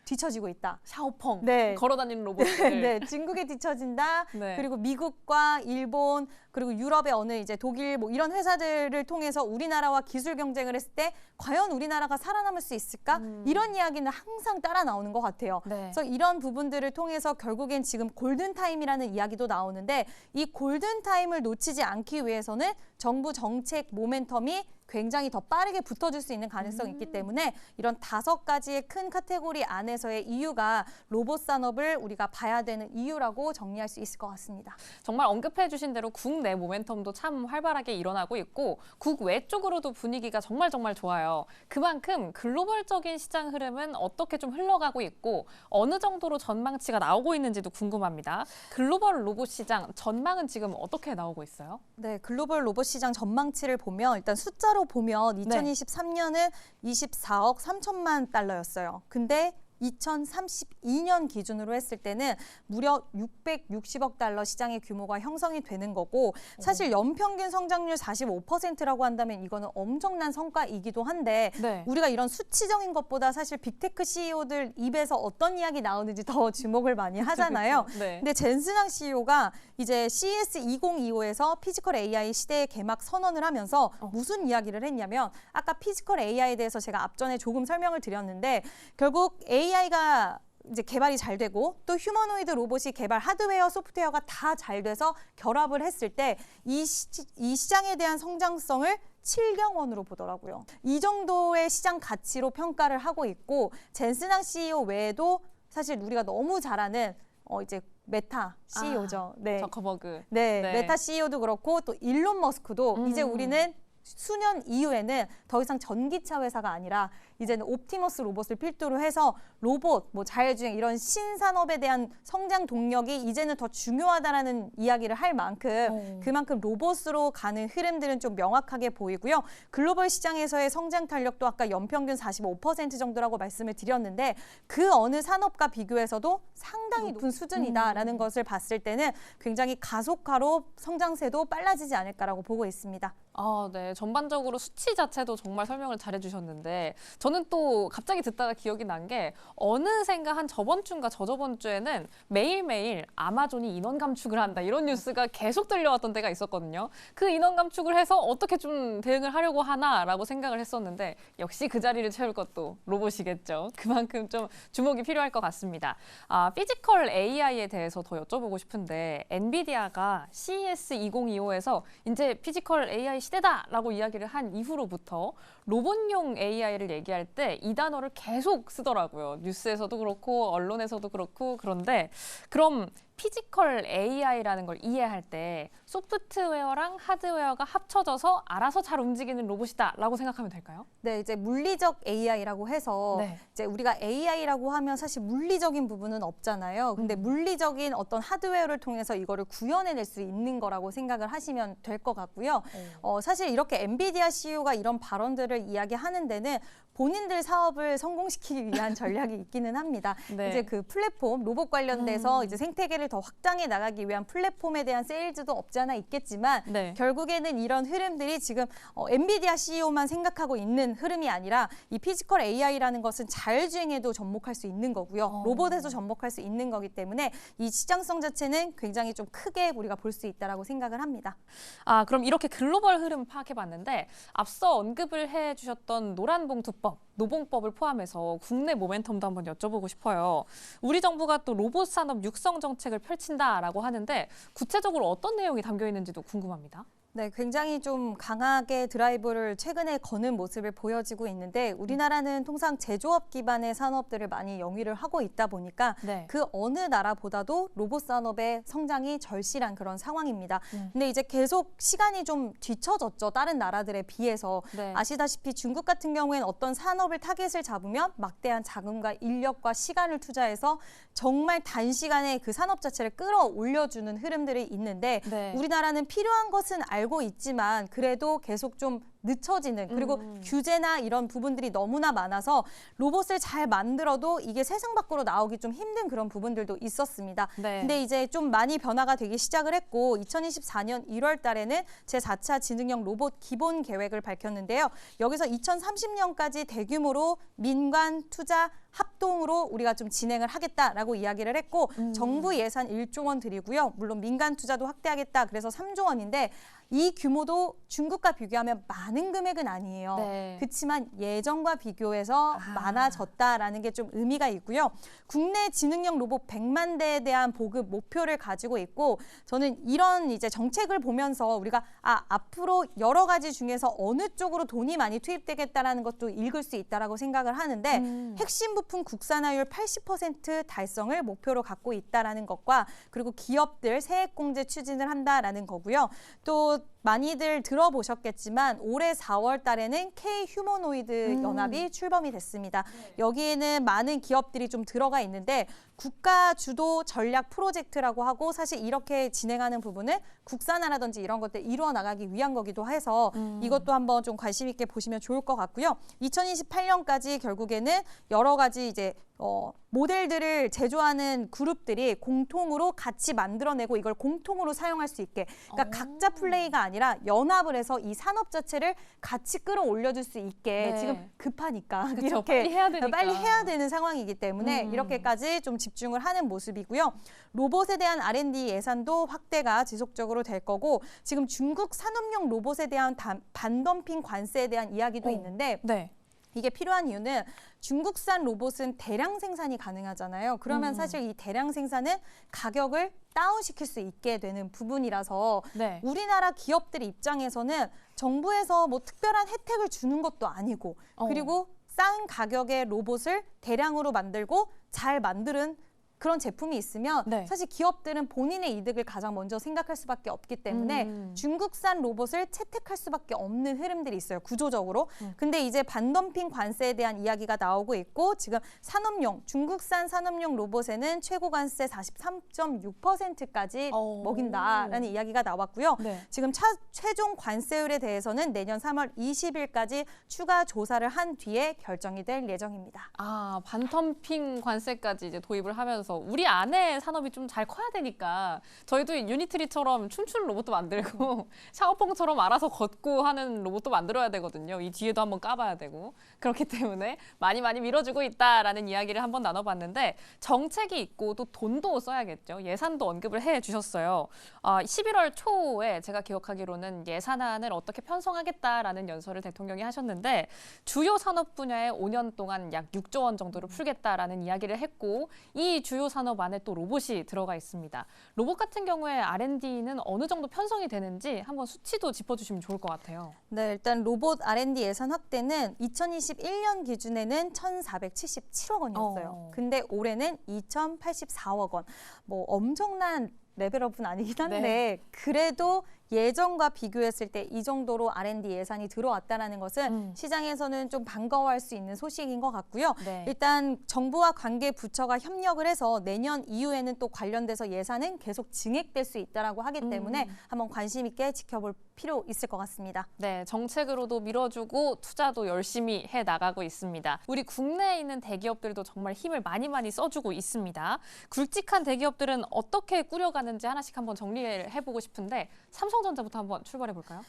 뒤처지고 있다. 샤오펑 네. 걸어다니는 로봇들. 네, 중국에 뒤처진다. 네. 그리고 미국과 일본 그리고 유럽의 어느 이제 독일 뭐 이런 회사들을 통해서 우리나라와 기술 경쟁을 했을 때 과연 우리나라가 살아남을 수 있을까? 이런 이야기는 항상 따라 나오는 것 같아요. 네. 그래서 이런 부분들을 통해서 결국엔 지금 골든타임이라는 이야기도 나오는데 이 골든타임을 놓치지 않기 위해서는 정부 정책 모멘텀이 굉장히 더 빠르게 붙어줄 수 있는 가능성이 있기 때문에 이런 5가지의 큰 카테고리 안에서의 이유가 로봇 산업을 우리가 봐야 되는 이유라고 정리할 수 있을 것 같습니다. 정말 언급해 주신 대로 국내 모멘텀도 참 활발하게 일어나고 있고 국외 쪽으로도 분위기가 정말 좋아요. 그만큼 글로벌적인 시장 흐름은 어떻게 좀 흘러가고 있고 어느 정도로 전망치가 나오고 있는지도 궁금합니다. 글로벌 로봇 시장 전망은 지금 어떻게 나오고 있어요? 네, 글로벌 로봇 시장 전망치를 보면 일단 숫자로 보면 네. 2023년은 24억 3천만 달러였어요. 근데 2032년 기준으로 했을 때는 무려 660억 달러 시장의 규모가 형성이 되는 거고 사실 연평균 성장률 45%라고 한다면 이거는 엄청난 성과이기도 한데 네. 우리가 이런 수치적인 것보다 사실 빅테크 CEO들 입에서 어떤 이야기 나오는지 더 주목을 많이 하잖아요. 그렇죠. 네. 근데 젠슨항 CEO가 이제 CES 2025에서 피지컬 AI 시대의 개막 선언을 하면서 무슨 이야기를 했냐면 아까 피지컬 AI에 대해서 제가 앞전에 조금 설명을 드렸는데 결국 AI가 이제 개발이 잘 되고 또 휴머노이드 로봇이 개발 하드웨어, 소프트웨어가 다 잘 돼서 결합을 했을 때 이 시장에 대한 성장성을 7경 원으로 보더라고요. 이 정도의 시장 가치로 평가를 하고 있고 젠슨항 CEO 외에도 사실 우리가 너무 잘 아는 이제 메타 CEO죠. 네. 저커버그. 네, 네. 메타 CEO도 그렇고 또 일론 머스크도 이제 우리는 수년 이후에는 더 이상 전기차 회사가 아니라 이제는 옵티머스 로봇을 필두로 해서 로봇, 뭐 자율주행 이런 신산업에 대한 성장 동력이 이제는 더 중요하다라는 이야기를 할 만큼 그만큼 로봇으로 가는 흐름들은 좀 명확하게 보이고요. 글로벌 시장에서의 성장 탄력도 아까 연평균 45% 정도라고 말씀을 드렸는데 그 어느 산업과 비교해서도 상당히 높은 수준이다라는 것을 봤을 때는 굉장히 가속화로 성장세도 빨라지지 않을까라고 보고 있습니다. 네. 전반적으로 수치 자체도 정말 설명을 잘해주셨는데 저는 또 갑자기 듣다가 기억이 난 게 어느샌가 한 저번 주인가 저저번 주에는 매일매일 아마존이 인원 감축을 한다 이런 뉴스가 계속 들려왔던 때가 있었거든요. 그 인원 감축을 해서 어떻게 좀 대응을 하려고 하나라고 생각을 했었는데 역시 그 자리를 채울 것도 로봇이겠죠. 그만큼 좀 주목이 필요할 것 같습니다. 피지컬 AI에 대해서 더 여쭤보고 싶은데 엔비디아가 CES 2025에서 이제 피지컬 AI 시대다라고 이야기를 한 이후로부터 로봇용 AI를 얘기할 때 이 단어를 계속 쓰더라고요. 뉴스에서도 그렇고 언론에서도 그렇고 그런데 그럼 피지컬 AI라는 걸 이해할 때 소프트웨어랑 하드웨어가 합쳐져서 알아서 잘 움직이는 로봇이다라고 생각하면 될까요? 네, 이제 물리적 AI라고 해서 네. 이제 우리가 AI라고 하면 사실 물리적인 부분은 없잖아요. 근데 물리적인 어떤 하드웨어를 통해서 이거를 구현해낼 수 있는 거라고 생각을 하시면 될 것 같고요. 사실 이렇게 엔비디아 CEO가 이런 발언들을 이야기하는 데는 본인들 사업을 성공시키기 위한 전략이 있기는 합니다. 네. 이제 그 플랫폼 로봇 관련돼서 이제 생태계를 더 확장해 나가기 위한 플랫폼에 대한 세일즈도 없지 않아 있겠지만 네. 결국에는 이런 흐름들이 지금 엔비디아 CEO만 생각하고 있는 흐름이 아니라 이 피지컬 AI라는 것은 자율주행에도 접목할 수 있는 거고요. 로봇에도 접목할 수 있는 거기 때문에 이 시장성 자체는 굉장히 좀 크게 우리가 볼 수 있다라고 생각을 합니다. 그럼 이렇게 글로벌 흐름 파악해봤는데 앞서 언급을 해주셨던 노란봉투법, 노봉법을 포함해서 국내 모멘텀도 한번 여쭤보고 싶어요. 우리 정부가 또 로봇 산업 육성 정책을 펼친다라고 하는데 구체적으로 어떤 내용이 담겨 있는지도 궁금합니다. 네, 굉장히 좀 강하게 드라이브를 최근에 거는 모습을 보여지고 있는데 우리나라는 통상 제조업 기반의 산업들을 많이 영위를 하고 있다 보니까 네. 그 어느 나라보다도 로봇 산업의 성장이 절실한 그런 상황입니다. 근데 이제 계속 시간이 좀 뒤처졌죠. 다른 나라들에 비해서. 네. 아시다시피 중국 같은 경우에는 어떤 산업을 타겟을 잡으면 막대한 자금과 인력과 시간을 투자해서 정말 단시간에 그 산업 자체를 끌어올려주는 흐름들이 있는데 네. 우리나라는 필요한 것은 알고 있지만 그래도 계속 좀 늦춰지는 그리고 규제나 이런 부분들이 너무나 많아서 로봇을 잘 만들어도 이게 세상 밖으로 나오기 좀 힘든 그런 부분들도 있었습니다. 네. 근데 이제 좀 많이 변화가 되기 시작을 했고 2024년 1월 달에는 제4차 지능형 로봇 기본 계획을 밝혔는데요. 여기서 2030년까지 대규모로 민관 투자 합동으로 우리가 좀 진행을 하겠다라고 이야기를 했고 정부 예산 1조 원 드리고요. 물론 민간 투자도 확대하겠다. 그래서 3조 원인데 이 규모도 중국과 비교하면 많은 금액은 아니에요. 네. 그렇지만 예전과 비교해서 많아졌다라는 게 좀 의미가 있고요. 국내 지능형 로봇 100만 대에 대한 보급 목표를 가지고 있고 저는 이런 이제 정책을 보면서 우리가 앞으로 여러 가지 중에서 어느 쪽으로 돈이 많이 투입되겠다라는 것도 읽을 수 있다라고 생각을 하는데 핵심 부품 국산화율 80% 달성을 목표로 갖고 있다라는 것과 그리고 기업들 세액 공제 추진을 한다라는 거고요. 또 많이들 들어보셨겠지만 올해 4월 달에는 K 휴머노이드 연합이 출범이 됐습니다. 여기에는 많은 기업들이 좀 들어가 있는데 국가 주도 전략 프로젝트라고 하고 사실 이렇게 진행하는 부분은 국산화라든지 이런 것들 이루어 나가기 위한 거기도 해서 이것도 한번 좀 관심 있게 보시면 좋을 것 같고요. 2028년까지 결국에는 여러 가지 이제 모델들을 제조하는 그룹들이 공통으로 같이 만들어내고 이걸 공통으로 사용할 수 있게 그러니까 각자 플레이가 아니라 연합을 해서 이 산업 자체를 같이 끌어올려줄 수 있게 네. 지금 급하니까 그쵸, 이렇게 빨리 해야 되니까. 빨리 해야 되는 상황이기 때문에 이렇게까지 좀 집중을 하는 모습이고요. 로봇에 대한 R&D 예산도 확대가 지속적으로 될 거고 지금 중국 산업용 로봇에 대한 반덤핑 관세에 대한 이야기도 있는데 네. 이게 필요한 이유는 중국산 로봇은 대량 생산이 가능하잖아요. 그러면 사실 이 대량 생산은 가격을 다운시킬 수 있게 되는 부분이라서 네. 우리나라 기업들 입장에서는 정부에서 뭐 특별한 혜택을 주는 것도 아니고 그리고 싼 가격의 로봇을 대량으로 만들고 잘 만드는 그런 제품이 있으면 네. 사실 기업들은 본인의 이득을 가장 먼저 생각할 수밖에 없기 때문에 중국산 로봇을 채택할 수밖에 없는 흐름들이 있어요. 구조적으로. 근데 이제 반덤핑 관세에 대한 이야기가 나오고 있고 지금 산업용, 중국산 산업용 로봇에는 최고 관세 43.6%까지 먹인다라는 이야기가 나왔고요. 네. 지금 최종 관세율에 대해서는 내년 3월 20일까지 추가 조사를 한 뒤에 결정이 될 예정입니다. 반덤핑 관세까지 이제 도입을 하면서 우리 안에 산업이 좀 잘 커야 되니까 저희도 유니트리처럼 춤추는 로봇도 만들고 샤오펑처럼 알아서 걷고 하는 로봇도 만들어야 되거든요. 이 뒤에도 한번 까봐야 되고 그렇기 때문에 많이 밀어주고 있다라는 이야기를 한번 나눠봤는데 정책이 있고 또 돈도 써야겠죠. 예산도 언급을 해주셨어요. 11월 초에 제가 기억하기로는 예산안을 어떻게 편성하겠다라는 연설을 대통령이 하셨는데 주요 산업 분야에 5년 동안 약 6조 원 정도를 풀겠다라는 이야기를 했고 이 주요 산업 안에 또 로봇이 들어가 있습니다. 로봇 같은 경우에 R&D는 어느 정도 편성이 되는지 한번 수치도 짚어주시면 좋을 것 같아요. 네, 일단 로봇 R&D 예산 확대는 2021년 기준에는 1,477억 원이었어요. 근데 올해는 2,084억 원. 뭐 엄청난 레벨업은 아니긴 한데 그래도 예전과 비교했을 때 이 정도로 R&D 예산이 들어왔다는 것은 시장에서는 좀 반가워할 수 있는 소식인 것 같고요. 네. 일단 정부와 관계 부처가 협력을 해서 내년 이후에는 또 관련돼서 예산은 계속 증액될 수 있다고 하기 때문에 한번 관심 있게 지켜볼 필요 있을 것 같습니다. 네, 정책으로도 밀어주고 투자도 열심히 해나가고 있습니다. 우리 국내에 있는 대기업들도 정말 힘을 많이 써주고 있습니다. 굵직한 대기업들은 어떻게 꾸려가는지 하나씩 한번 정리를 해보고 싶은데 삼성전자부터 한번 출발해 볼까요?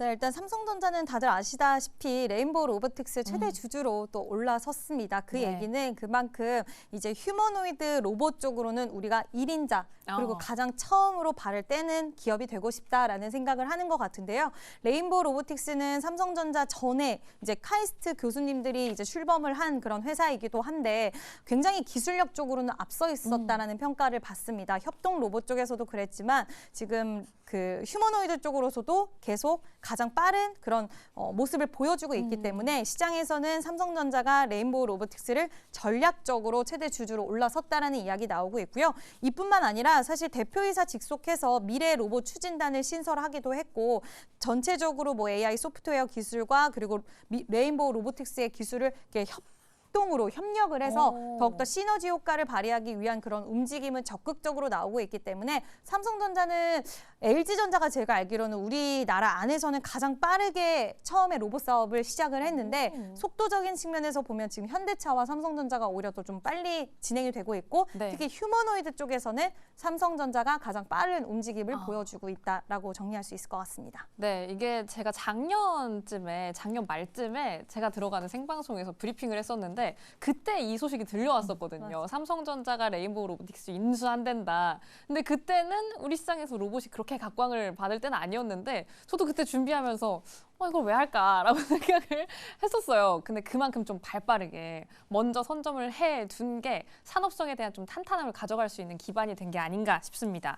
네, 일단 삼성전자는 다들 아시다시피 레인보우 로보틱스 최대 주주로 또 올라섰습니다. 그 네. 얘기는 그만큼 이제 휴머노이드 로봇 쪽으로는 우리가 1인자 그리고 가장 처음으로 발을 떼는 기업이 되고 싶다라는 생각을 하는 것 같은데요. 레인보우 로보틱스는 삼성전자 전에 이제 카이스트 교수님들이 이제 출범을 한 그런 회사이기도 한데 굉장히 기술력 쪽으로는 앞서 있었다라는 평가를 받습니다. 협동 로봇 쪽에서도 그랬지만 지금 그 휴머노이드 쪽으로서도 계속 가장 빠른 그런 모습을 보여주고 있기 때문에 시장에서는 삼성전자가 레인보우 로보틱스를 전략적으로 최대 주주로 올라섰다라는 이야기 나오고 있고요. 이뿐만 아니라 사실 대표이사 직속해서 미래 로봇 추진단을 신설하기도 했고 전체적으로 뭐 AI 소프트웨어 기술과 그리고 레인보우 로보틱스의 기술을 이렇게 협동으로 협력을 해서 더욱더 시너지 효과를 발휘하기 위한 그런 움직임은 적극적으로 나오고 있기 때문에 삼성전자는 LG전자가 제가 알기로는 우리나라 안에서는 가장 빠르게 처음에 로봇 사업을 시작을 했는데 속도적인 측면에서 보면 지금 현대차와 삼성전자가 오히려 더 좀 빨리 진행이 되고 있고 네. 특히 휴머노이드 쪽에서는 삼성전자가 가장 빠른 움직임을 보여주고 있다라고 정리할 수 있을 것 같습니다. 네, 이게 제가 작년 말쯤에 제가 들어가는 생방송에서 브리핑을 했었는데 그때 이 소식이 들려왔었거든요. 삼성전자가 레인보우 로보틱스 인수한댄다. 근데 그때는 우리 시장에서 로봇이 그렇게 각광을 받을 때는 아니었는데 저도 그때 준비하면서 이걸 왜 할까라고 생각을 했었어요. 근데 그만큼 좀 발빠르게 먼저 선점을 해둔 게 산업성에 대한 좀 탄탄함을 가져갈 수 있는 기반이 된 게 아닌가 싶습니다.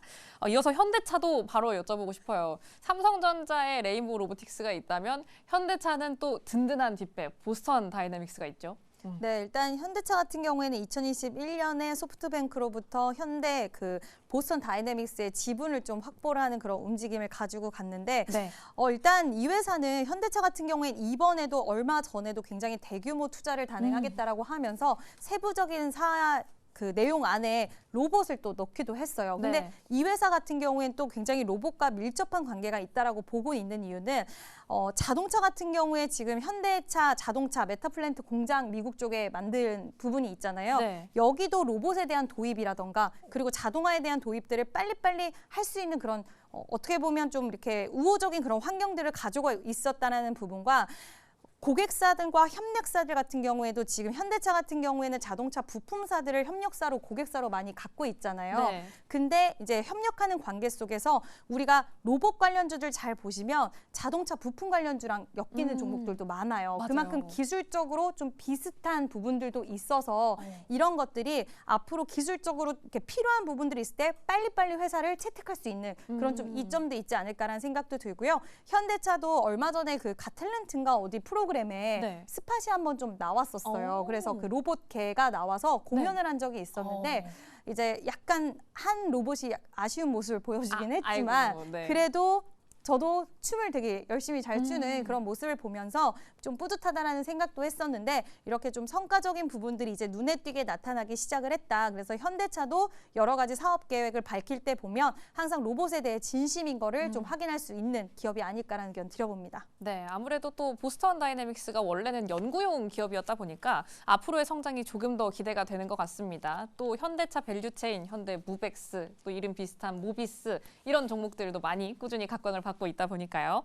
이어서 현대차도 바로 여쭤보고 싶어요. 삼성전자에 레인보우 로보틱스가 있다면 현대차는 또 든든한 뒷배 보스턴 다이내믹스가 있죠. 네, 일단 현대차 같은 경우에는 2021년에 소프트뱅크로부터 현대 그 보스턴 다이내믹스의 지분을 좀 확보를 하는 그런 움직임을 가지고 갔는데 네. 일단 이 회사는 현대차 같은 경우엔 이번에도 얼마 전에도 굉장히 대규모 투자를 단행하겠다라고 하면서 세부적인 그 내용 안에 로봇을 또 넣기도 했어요. 근데 네. 이 회사 같은 경우엔 또 굉장히 로봇과 밀접한 관계가 있다라고 보고 있는 이유는 자동차 같은 경우에 지금 현대차 자동차 메타플랜트 공장 미국 쪽에 만든 부분이 있잖아요. 네. 여기도 로봇에 대한 도입이라던가 그리고 자동화에 대한 도입들을 빨리빨리 할 수 있는 그런 어떻게 보면 좀 이렇게 우호적인 그런 환경들을 가지고 있었다는 부분과 고객사들과 협력사들 같은 경우에도 지금 현대차 같은 경우에는 자동차 부품사들을 협력사로 고객사로 많이 갖고 있잖아요. 네. 근데 이제 협력하는 관계 속에서 우리가 로봇 관련주들 잘 보시면 자동차 부품 관련주랑 엮이는 종목들도 많아요. 맞아요. 그만큼 기술적으로 좀 비슷한 부분들도 있어서 이런 것들이 앞으로 기술적으로 이렇게 필요한 부분들이 있을 때 빨리빨리 회사를 채택할 수 있는 그런 좀 이점도 있지 않을까라는 생각도 들고요. 현대차도 얼마 전에 그 가틀랜트인가 어디 프로그램에 네. 스팟이 한번 좀 나왔었어요. 그래서 그 로봇계가 나와서 공연을 한 적이 있었는데 이제 약간 한 로봇이 아쉬운 모습을 보여주긴 했지만 아이고, 네. 그래도 저도 춤을 되게 열심히 잘 추는 그런 모습을 보면서 좀 뿌듯하다라는 생각도 했었는데 이렇게 좀 성과적인 부분들이 이제 눈에 띄게 나타나기 시작을 했다. 그래서 현대차도 여러 가지 사업 계획을 밝힐 때 보면 항상 로봇에 대해 진심인 거를 좀 확인할 수 있는 기업이 아닐까라는 의견 드려봅니다. 네, 아무래도 또 보스턴 다이내믹스가 원래는 연구용 기업이었다 보니까 앞으로의 성장이 조금 더 기대가 되는 것 같습니다. 또 현대차 밸류체인, 현대 무벡스, 또 이름 비슷한 모비스 이런 종목들도 많이 꾸준히 각광을 받고 있다 보니까요.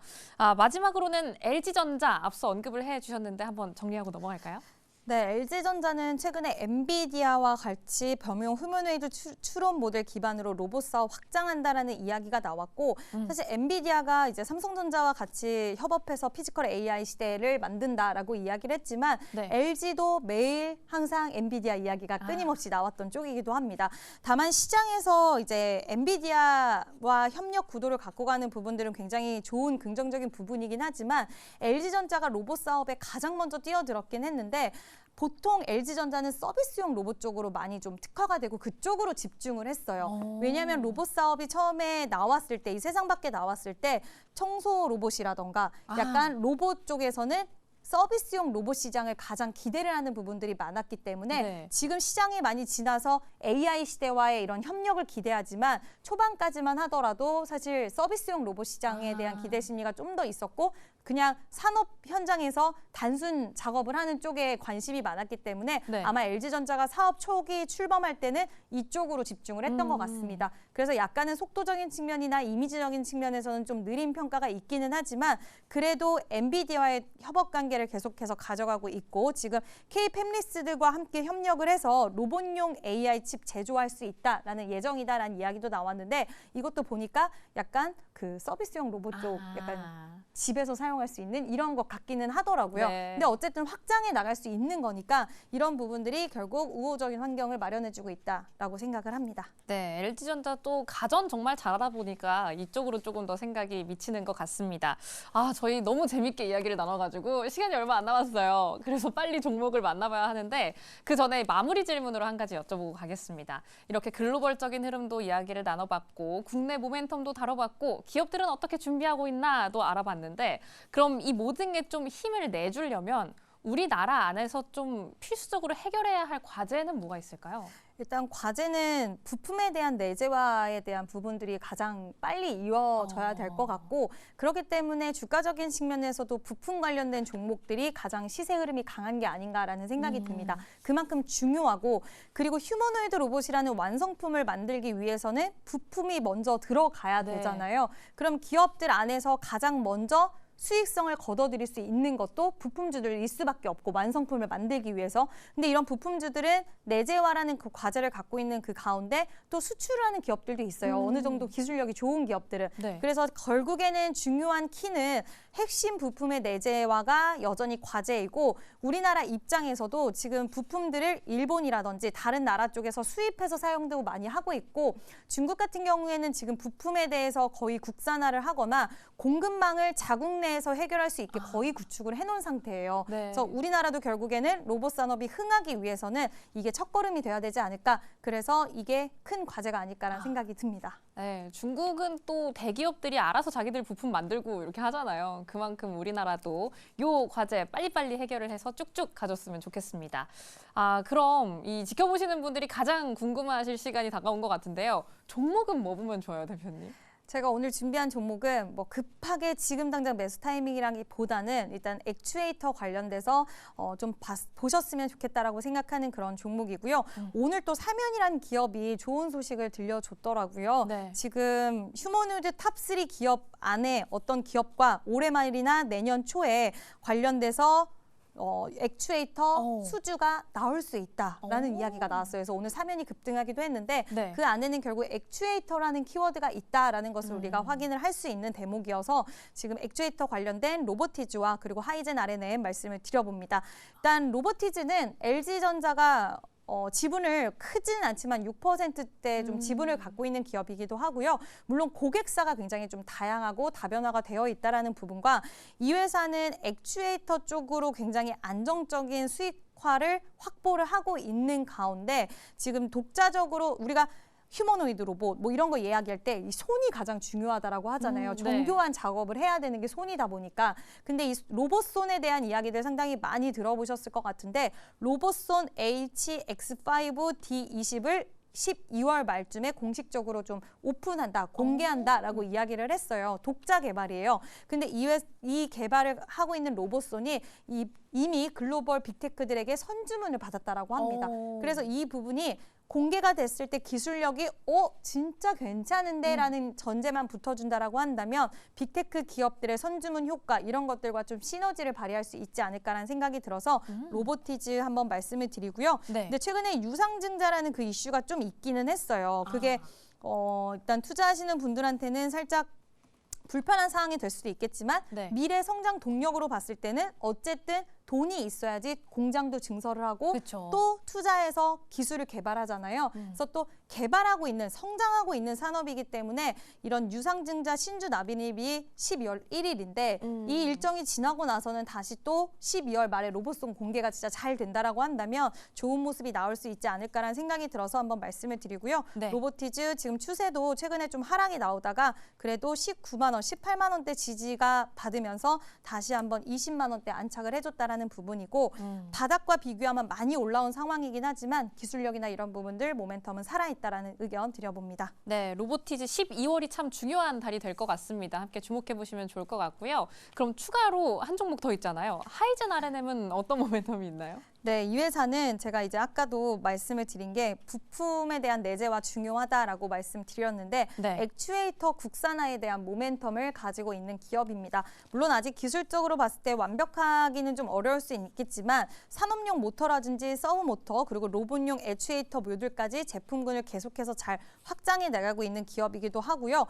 마지막으로는 LG전자 앞서 언급을 해주셨는데 한번 정리하고 넘어갈까요? 네, LG전자는 최근에 엔비디아와 같이 범용 휴머노이드 추론 모델 기반으로 로봇 사업 확장한다라는 이야기가 나왔고 사실 엔비디아가 이제 삼성전자와 같이 협업해서 피지컬 AI 시대를 만든다라고 이야기를 했지만 네. LG도 매일 항상 엔비디아 이야기가 끊임없이 나왔던 쪽이기도 합니다. 다만 시장에서 이제 엔비디아와 협력 구도를 갖고 가는 부분들은 굉장히 좋은 긍정적인 부분이긴 하지만 LG전자가 로봇 사업에 가장 먼저 뛰어들었긴 했는데 보통 LG전자는 서비스용 로봇 쪽으로 많이 좀 특화가 되고 그쪽으로 집중을 했어요. 왜냐하면 로봇 사업이 처음에 나왔을 때, 이 세상 밖에 나왔을 때 청소 로봇이라던가 약간 로봇 쪽에서는 서비스용 로봇 시장을 가장 기대를 하는 부분들이 많았기 때문에 네. 지금 시장이 많이 지나서 AI 시대와의 이런 협력을 기대하지만 초반까지만 하더라도 사실 서비스용 로봇 시장에 대한 기대 심리가 좀 더 있었고 그냥 산업 현장에서 단순 작업을 하는 쪽에 관심이 많았기 때문에 네. 아마 LG전자가 사업 초기 출범할 때는 이쪽으로 집중을 했던 것 같습니다. 그래서 약간은 속도적인 측면이나 이미지적인 측면에서는 좀 느린 평가가 있기는 하지만 그래도 엔비디아와의 협업 관계를 계속해서 가져가고 있고 지금 K-팹리스들과 함께 협력을 해서 로봇용 AI 칩 제조할 수 있다라는 예정이다라는 이야기도 나왔는데 이것도 보니까 약간 그 서비스용 로봇 쪽 약간 집에서 사용할 수 있는 이런 것 같기는 하더라고요. 네. 근데 어쨌든 확장해 나갈 수 있는 거니까 이런 부분들이 결국 우호적인 환경을 마련해주고 있다라고 생각을 합니다. 네, LG전자 또 가전 정말 잘하다 보니까 이쪽으로 조금 더 생각이 미치는 것 같습니다. 아, 저희 너무 재밌게 이야기를 나눠가지고 시간이 얼마 안 남았어요. 그래서 빨리 종목을 만나봐야 하는데 그 전에 마무리 질문으로 한 가지 여쭤보고 가겠습니다. 이렇게 글로벌적인 흐름도 이야기를 나눠봤고 국내 모멘텀도 다뤄봤고 기업들은 어떻게 준비하고 있나도 알아봤는데 그럼 이 모든 게 좀 힘을 내주려면 우리나라 안에서 좀 필수적으로 해결해야 할 과제는 뭐가 있을까요? 일단 과제는 부품에 대한 내재화에 대한 부분들이 가장 빨리 이루어져야 될 것 같고 그렇기 때문에 주가적인 측면에서도 부품 관련된 종목들이 가장 시세 흐름이 강한 게 아닌가라는 생각이 듭니다. 그만큼 중요하고 그리고 휴머노이드 로봇이라는 완성품을 만들기 위해서는 부품이 먼저 들어가야 네. 되잖아요. 그럼 기업들 안에서 가장 먼저 수익성을 거둬들일 수 있는 것도 부품주들일 수밖에 없고 완성품을 만들기 위해서. 근데 이런 부품주들은 내재화라는 그 과제를 갖고 있는 그 가운데 또 수출을 하는 기업들도 있어요. 어느 정도 기술력이 좋은 기업들은. 네. 그래서 결국에는 중요한 키는 핵심 부품의 내재화가 여전히 과제이고 우리나라 입장에서도 지금 부품들을 일본이라든지 다른 나라 쪽에서 수입해서 사용도 많이 하고 있고 중국 같은 경우에는 지금 부품에 대해서 거의 국산화를 하거나 공급망을 자국 내에서 해결할 수 있게 거의 구축을 해놓은 상태예요. 네. 그래서 우리나라도 결국에는 로봇 산업이 흥하기 위해서는 이게 첫걸음이 돼야 되지 않을까. 그래서 이게 큰 과제가 아닐까라는 생각이 듭니다. 네, 중국은 또 대기업들이 알아서 자기들 부품 만들고 이렇게 하잖아요. 그만큼 우리나라도 요 과제 빨리빨리 해결을 해서 쭉쭉 가졌으면 좋겠습니다. 아, 그럼 이 지켜보시는 분들이 가장 궁금해하실 시간이 다가온 것 같은데요. 종목은 뭐 보면 좋아요, 대표님? 제가 오늘 준비한 종목은 뭐 급하게 지금 당장 매수 타이밍이라기보다는 일단 액추에이터 관련돼서 좀 보셨으면 좋겠다라고 생각하는 그런 종목이고요. 오늘 또 사면이라는 기업이 좋은 소식을 들려줬더라고요. 네. 지금 휴머노이드 탑3 기업 안에 어떤 기업과 올해 말이나 내년 초에 관련돼서 액추에이터 수주가 나올 수 있다라는 이야기가 나왔어요. 그래서 오늘 사면이 급등하기도 했는데 네. 그 안에는 결국 액추에이터라는 키워드가 있다라는 것을 우리가 확인을 할 수 있는 대목이어서 지금 액추에이터 관련된 로보티즈와 그리고 하이젠 R&M 말씀을 드려봅니다. 일단 로보티즈는 LG전자가 지분을 크지는 않지만 6%대 좀 지분을 갖고 있는 기업이기도 하고요. 물론 고객사가 굉장히 좀 다양하고 다변화가 되어 있다라는 부분과 이 회사는 액추에이터 쪽으로 굉장히 안정적인 수익화를 확보를 하고 있는 가운데 지금 독자적으로 우리가 휴머노이드 로봇 뭐 이런 거 이야기할 때 이 손이 가장 중요하다라고 하잖아요. 네. 정교한 작업을 해야 되는 게 손이다 보니까. 근데 이 로봇 손에 대한 이야기들 상당히 많이 들어보셨을 것 같은데 로봇 손 HX5D20을 12월 말쯤에 공식적으로 좀 오픈한다, 공개한다라고 이야기를 했어요. 독자 개발이에요. 근데 이 개발을 하고 있는 로봇손이 이미 글로벌 빅테크들에게 선주문을 받았다라고 합니다. 그래서 이 부분이 공개가 됐을 때 기술력이 진짜 괜찮은데 라는 전제만 붙어준다라고 한다면 빅테크 기업들의 선주문 효과 이런 것들과 좀 시너지를 발휘할 수 있지 않을까라는 생각이 들어서 로보티즈 한번 말씀을 드리고요. 네. 근데 최근에 유상증자라는 그 이슈가 좀 있기는 했어요. 그게 일단 투자하시는 분들한테는 살짝 불편한 상황이 될 수도 있겠지만 네. 미래 성장 동력으로 봤을 때는 어쨌든 돈이 있어야지 공장도 증설을 하고 그쵸. 또 투자해서 기술을 개발하잖아요. 그래서 또 개발하고 있는 성장하고 있는 산업이기 때문에 이런 유상증자 신주 납입이 12월 1일인데 이 일정이 지나고 나서는 다시 또 12월 말에 로봇송 공개가 진짜 잘 된다라고 한다면 좋은 모습이 나올 수 있지 않을까라는 생각이 들어서 한번 말씀을 드리고요. 네. 로보티즈 지금 추세도 최근에 좀 하락이 나오다가 그래도 19만 원, 18만 원대 지지가 받으면서 다시 한번 20만 원대 안착을 해줬다라는 있다라는 부분이고 바닥과 비교하면 많이 올라온 상황이긴 하지만 기술력이나 이런 부분들 모멘텀은 살아있다라는 의견 드려봅니다. 네, 로보티즈 12월이 참 중요한 달이 될 것 같습니다. 함께 주목해 보시면 좋을 것 같고요. 그럼 추가로 한 종목 더 있잖아요. 하이젠 R&M은 어떤 모멘텀이 있나요? 네, 이 회사는 제가 이제 아까도 말씀을 드린 게 부품에 대한 내재화 중요하다라고 말씀드렸는데 네. 액추에이터 국산화에 대한 모멘텀을 가지고 있는 기업입니다. 물론 아직 기술적으로 봤을 때 완벽하기는 좀 어려울 수 있겠지만 산업용 모터라든지 서브 모터 그리고 로봇용 액추에이터 모듈까지 제품군을 계속해서 잘 확장해 나가고 있는 기업이기도 하고요.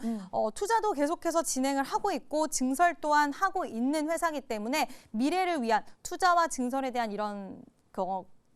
투자도 계속해서 진행을 하고 있고 증설 또한 하고 있는 회사이기 때문에 미래를 위한 투자와 증설에 대한 이런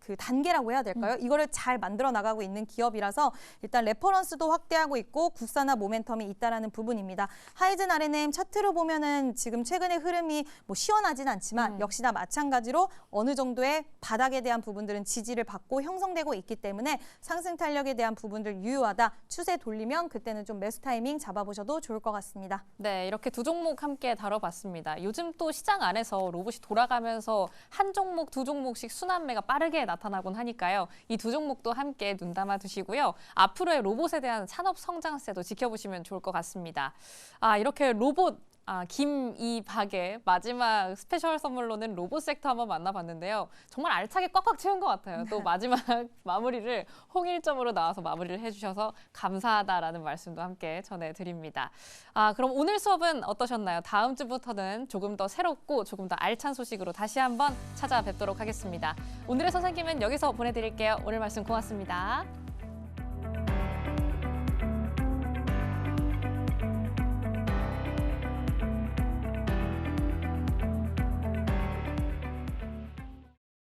그 단계라고 해야 될까요? 이거를 잘 만들어 나가고 있는 기업이라서 일단 레퍼런스도 확대하고 있고 국산화 모멘텀이 있다라는 부분입니다. 하이젠 R&M 차트로 보면은 지금 최근의 흐름이 뭐 시원하진 않지만 역시나 마찬가지로 어느 정도의 바닥에 대한 부분들은 지지를 받고 형성되고 있기 때문에 상승 탄력에 대한 부분들 유효하다. 추세 돌리면 그때는 좀 매수 타이밍 잡아보셔도 좋을 것 같습니다. 네, 이렇게 두 종목 함께 다뤄봤습니다. 요즘 또 시장 안에서 로봇이 돌아가면서 한 종목, 두 종목씩 순환매가 빠르게 나타나곤 하니까요. 이 두 종목도 함께 눈 담아 두시고요. 앞으로의 로봇에 대한 산업 성장세도 지켜보시면 좋을 것 같습니다. 이렇게 로봇 김이박의 마지막 스페셜 선물로는 로봇 섹터 한번 만나봤는데요. 정말 알차게 꽉꽉 채운 것 같아요. 또 마지막 마무리를 홍일점으로 나와서 마무리를 해주셔서 감사하다라는 말씀도 함께 전해드립니다. 그럼 오늘 수업은 어떠셨나요? 다음 주부터는 조금 더 새롭고 조금 더 알찬 소식으로 다시 한번 찾아뵙도록 하겠습니다. 오늘의 선생님은 여기서 보내드릴게요. 오늘 말씀 고맙습니다.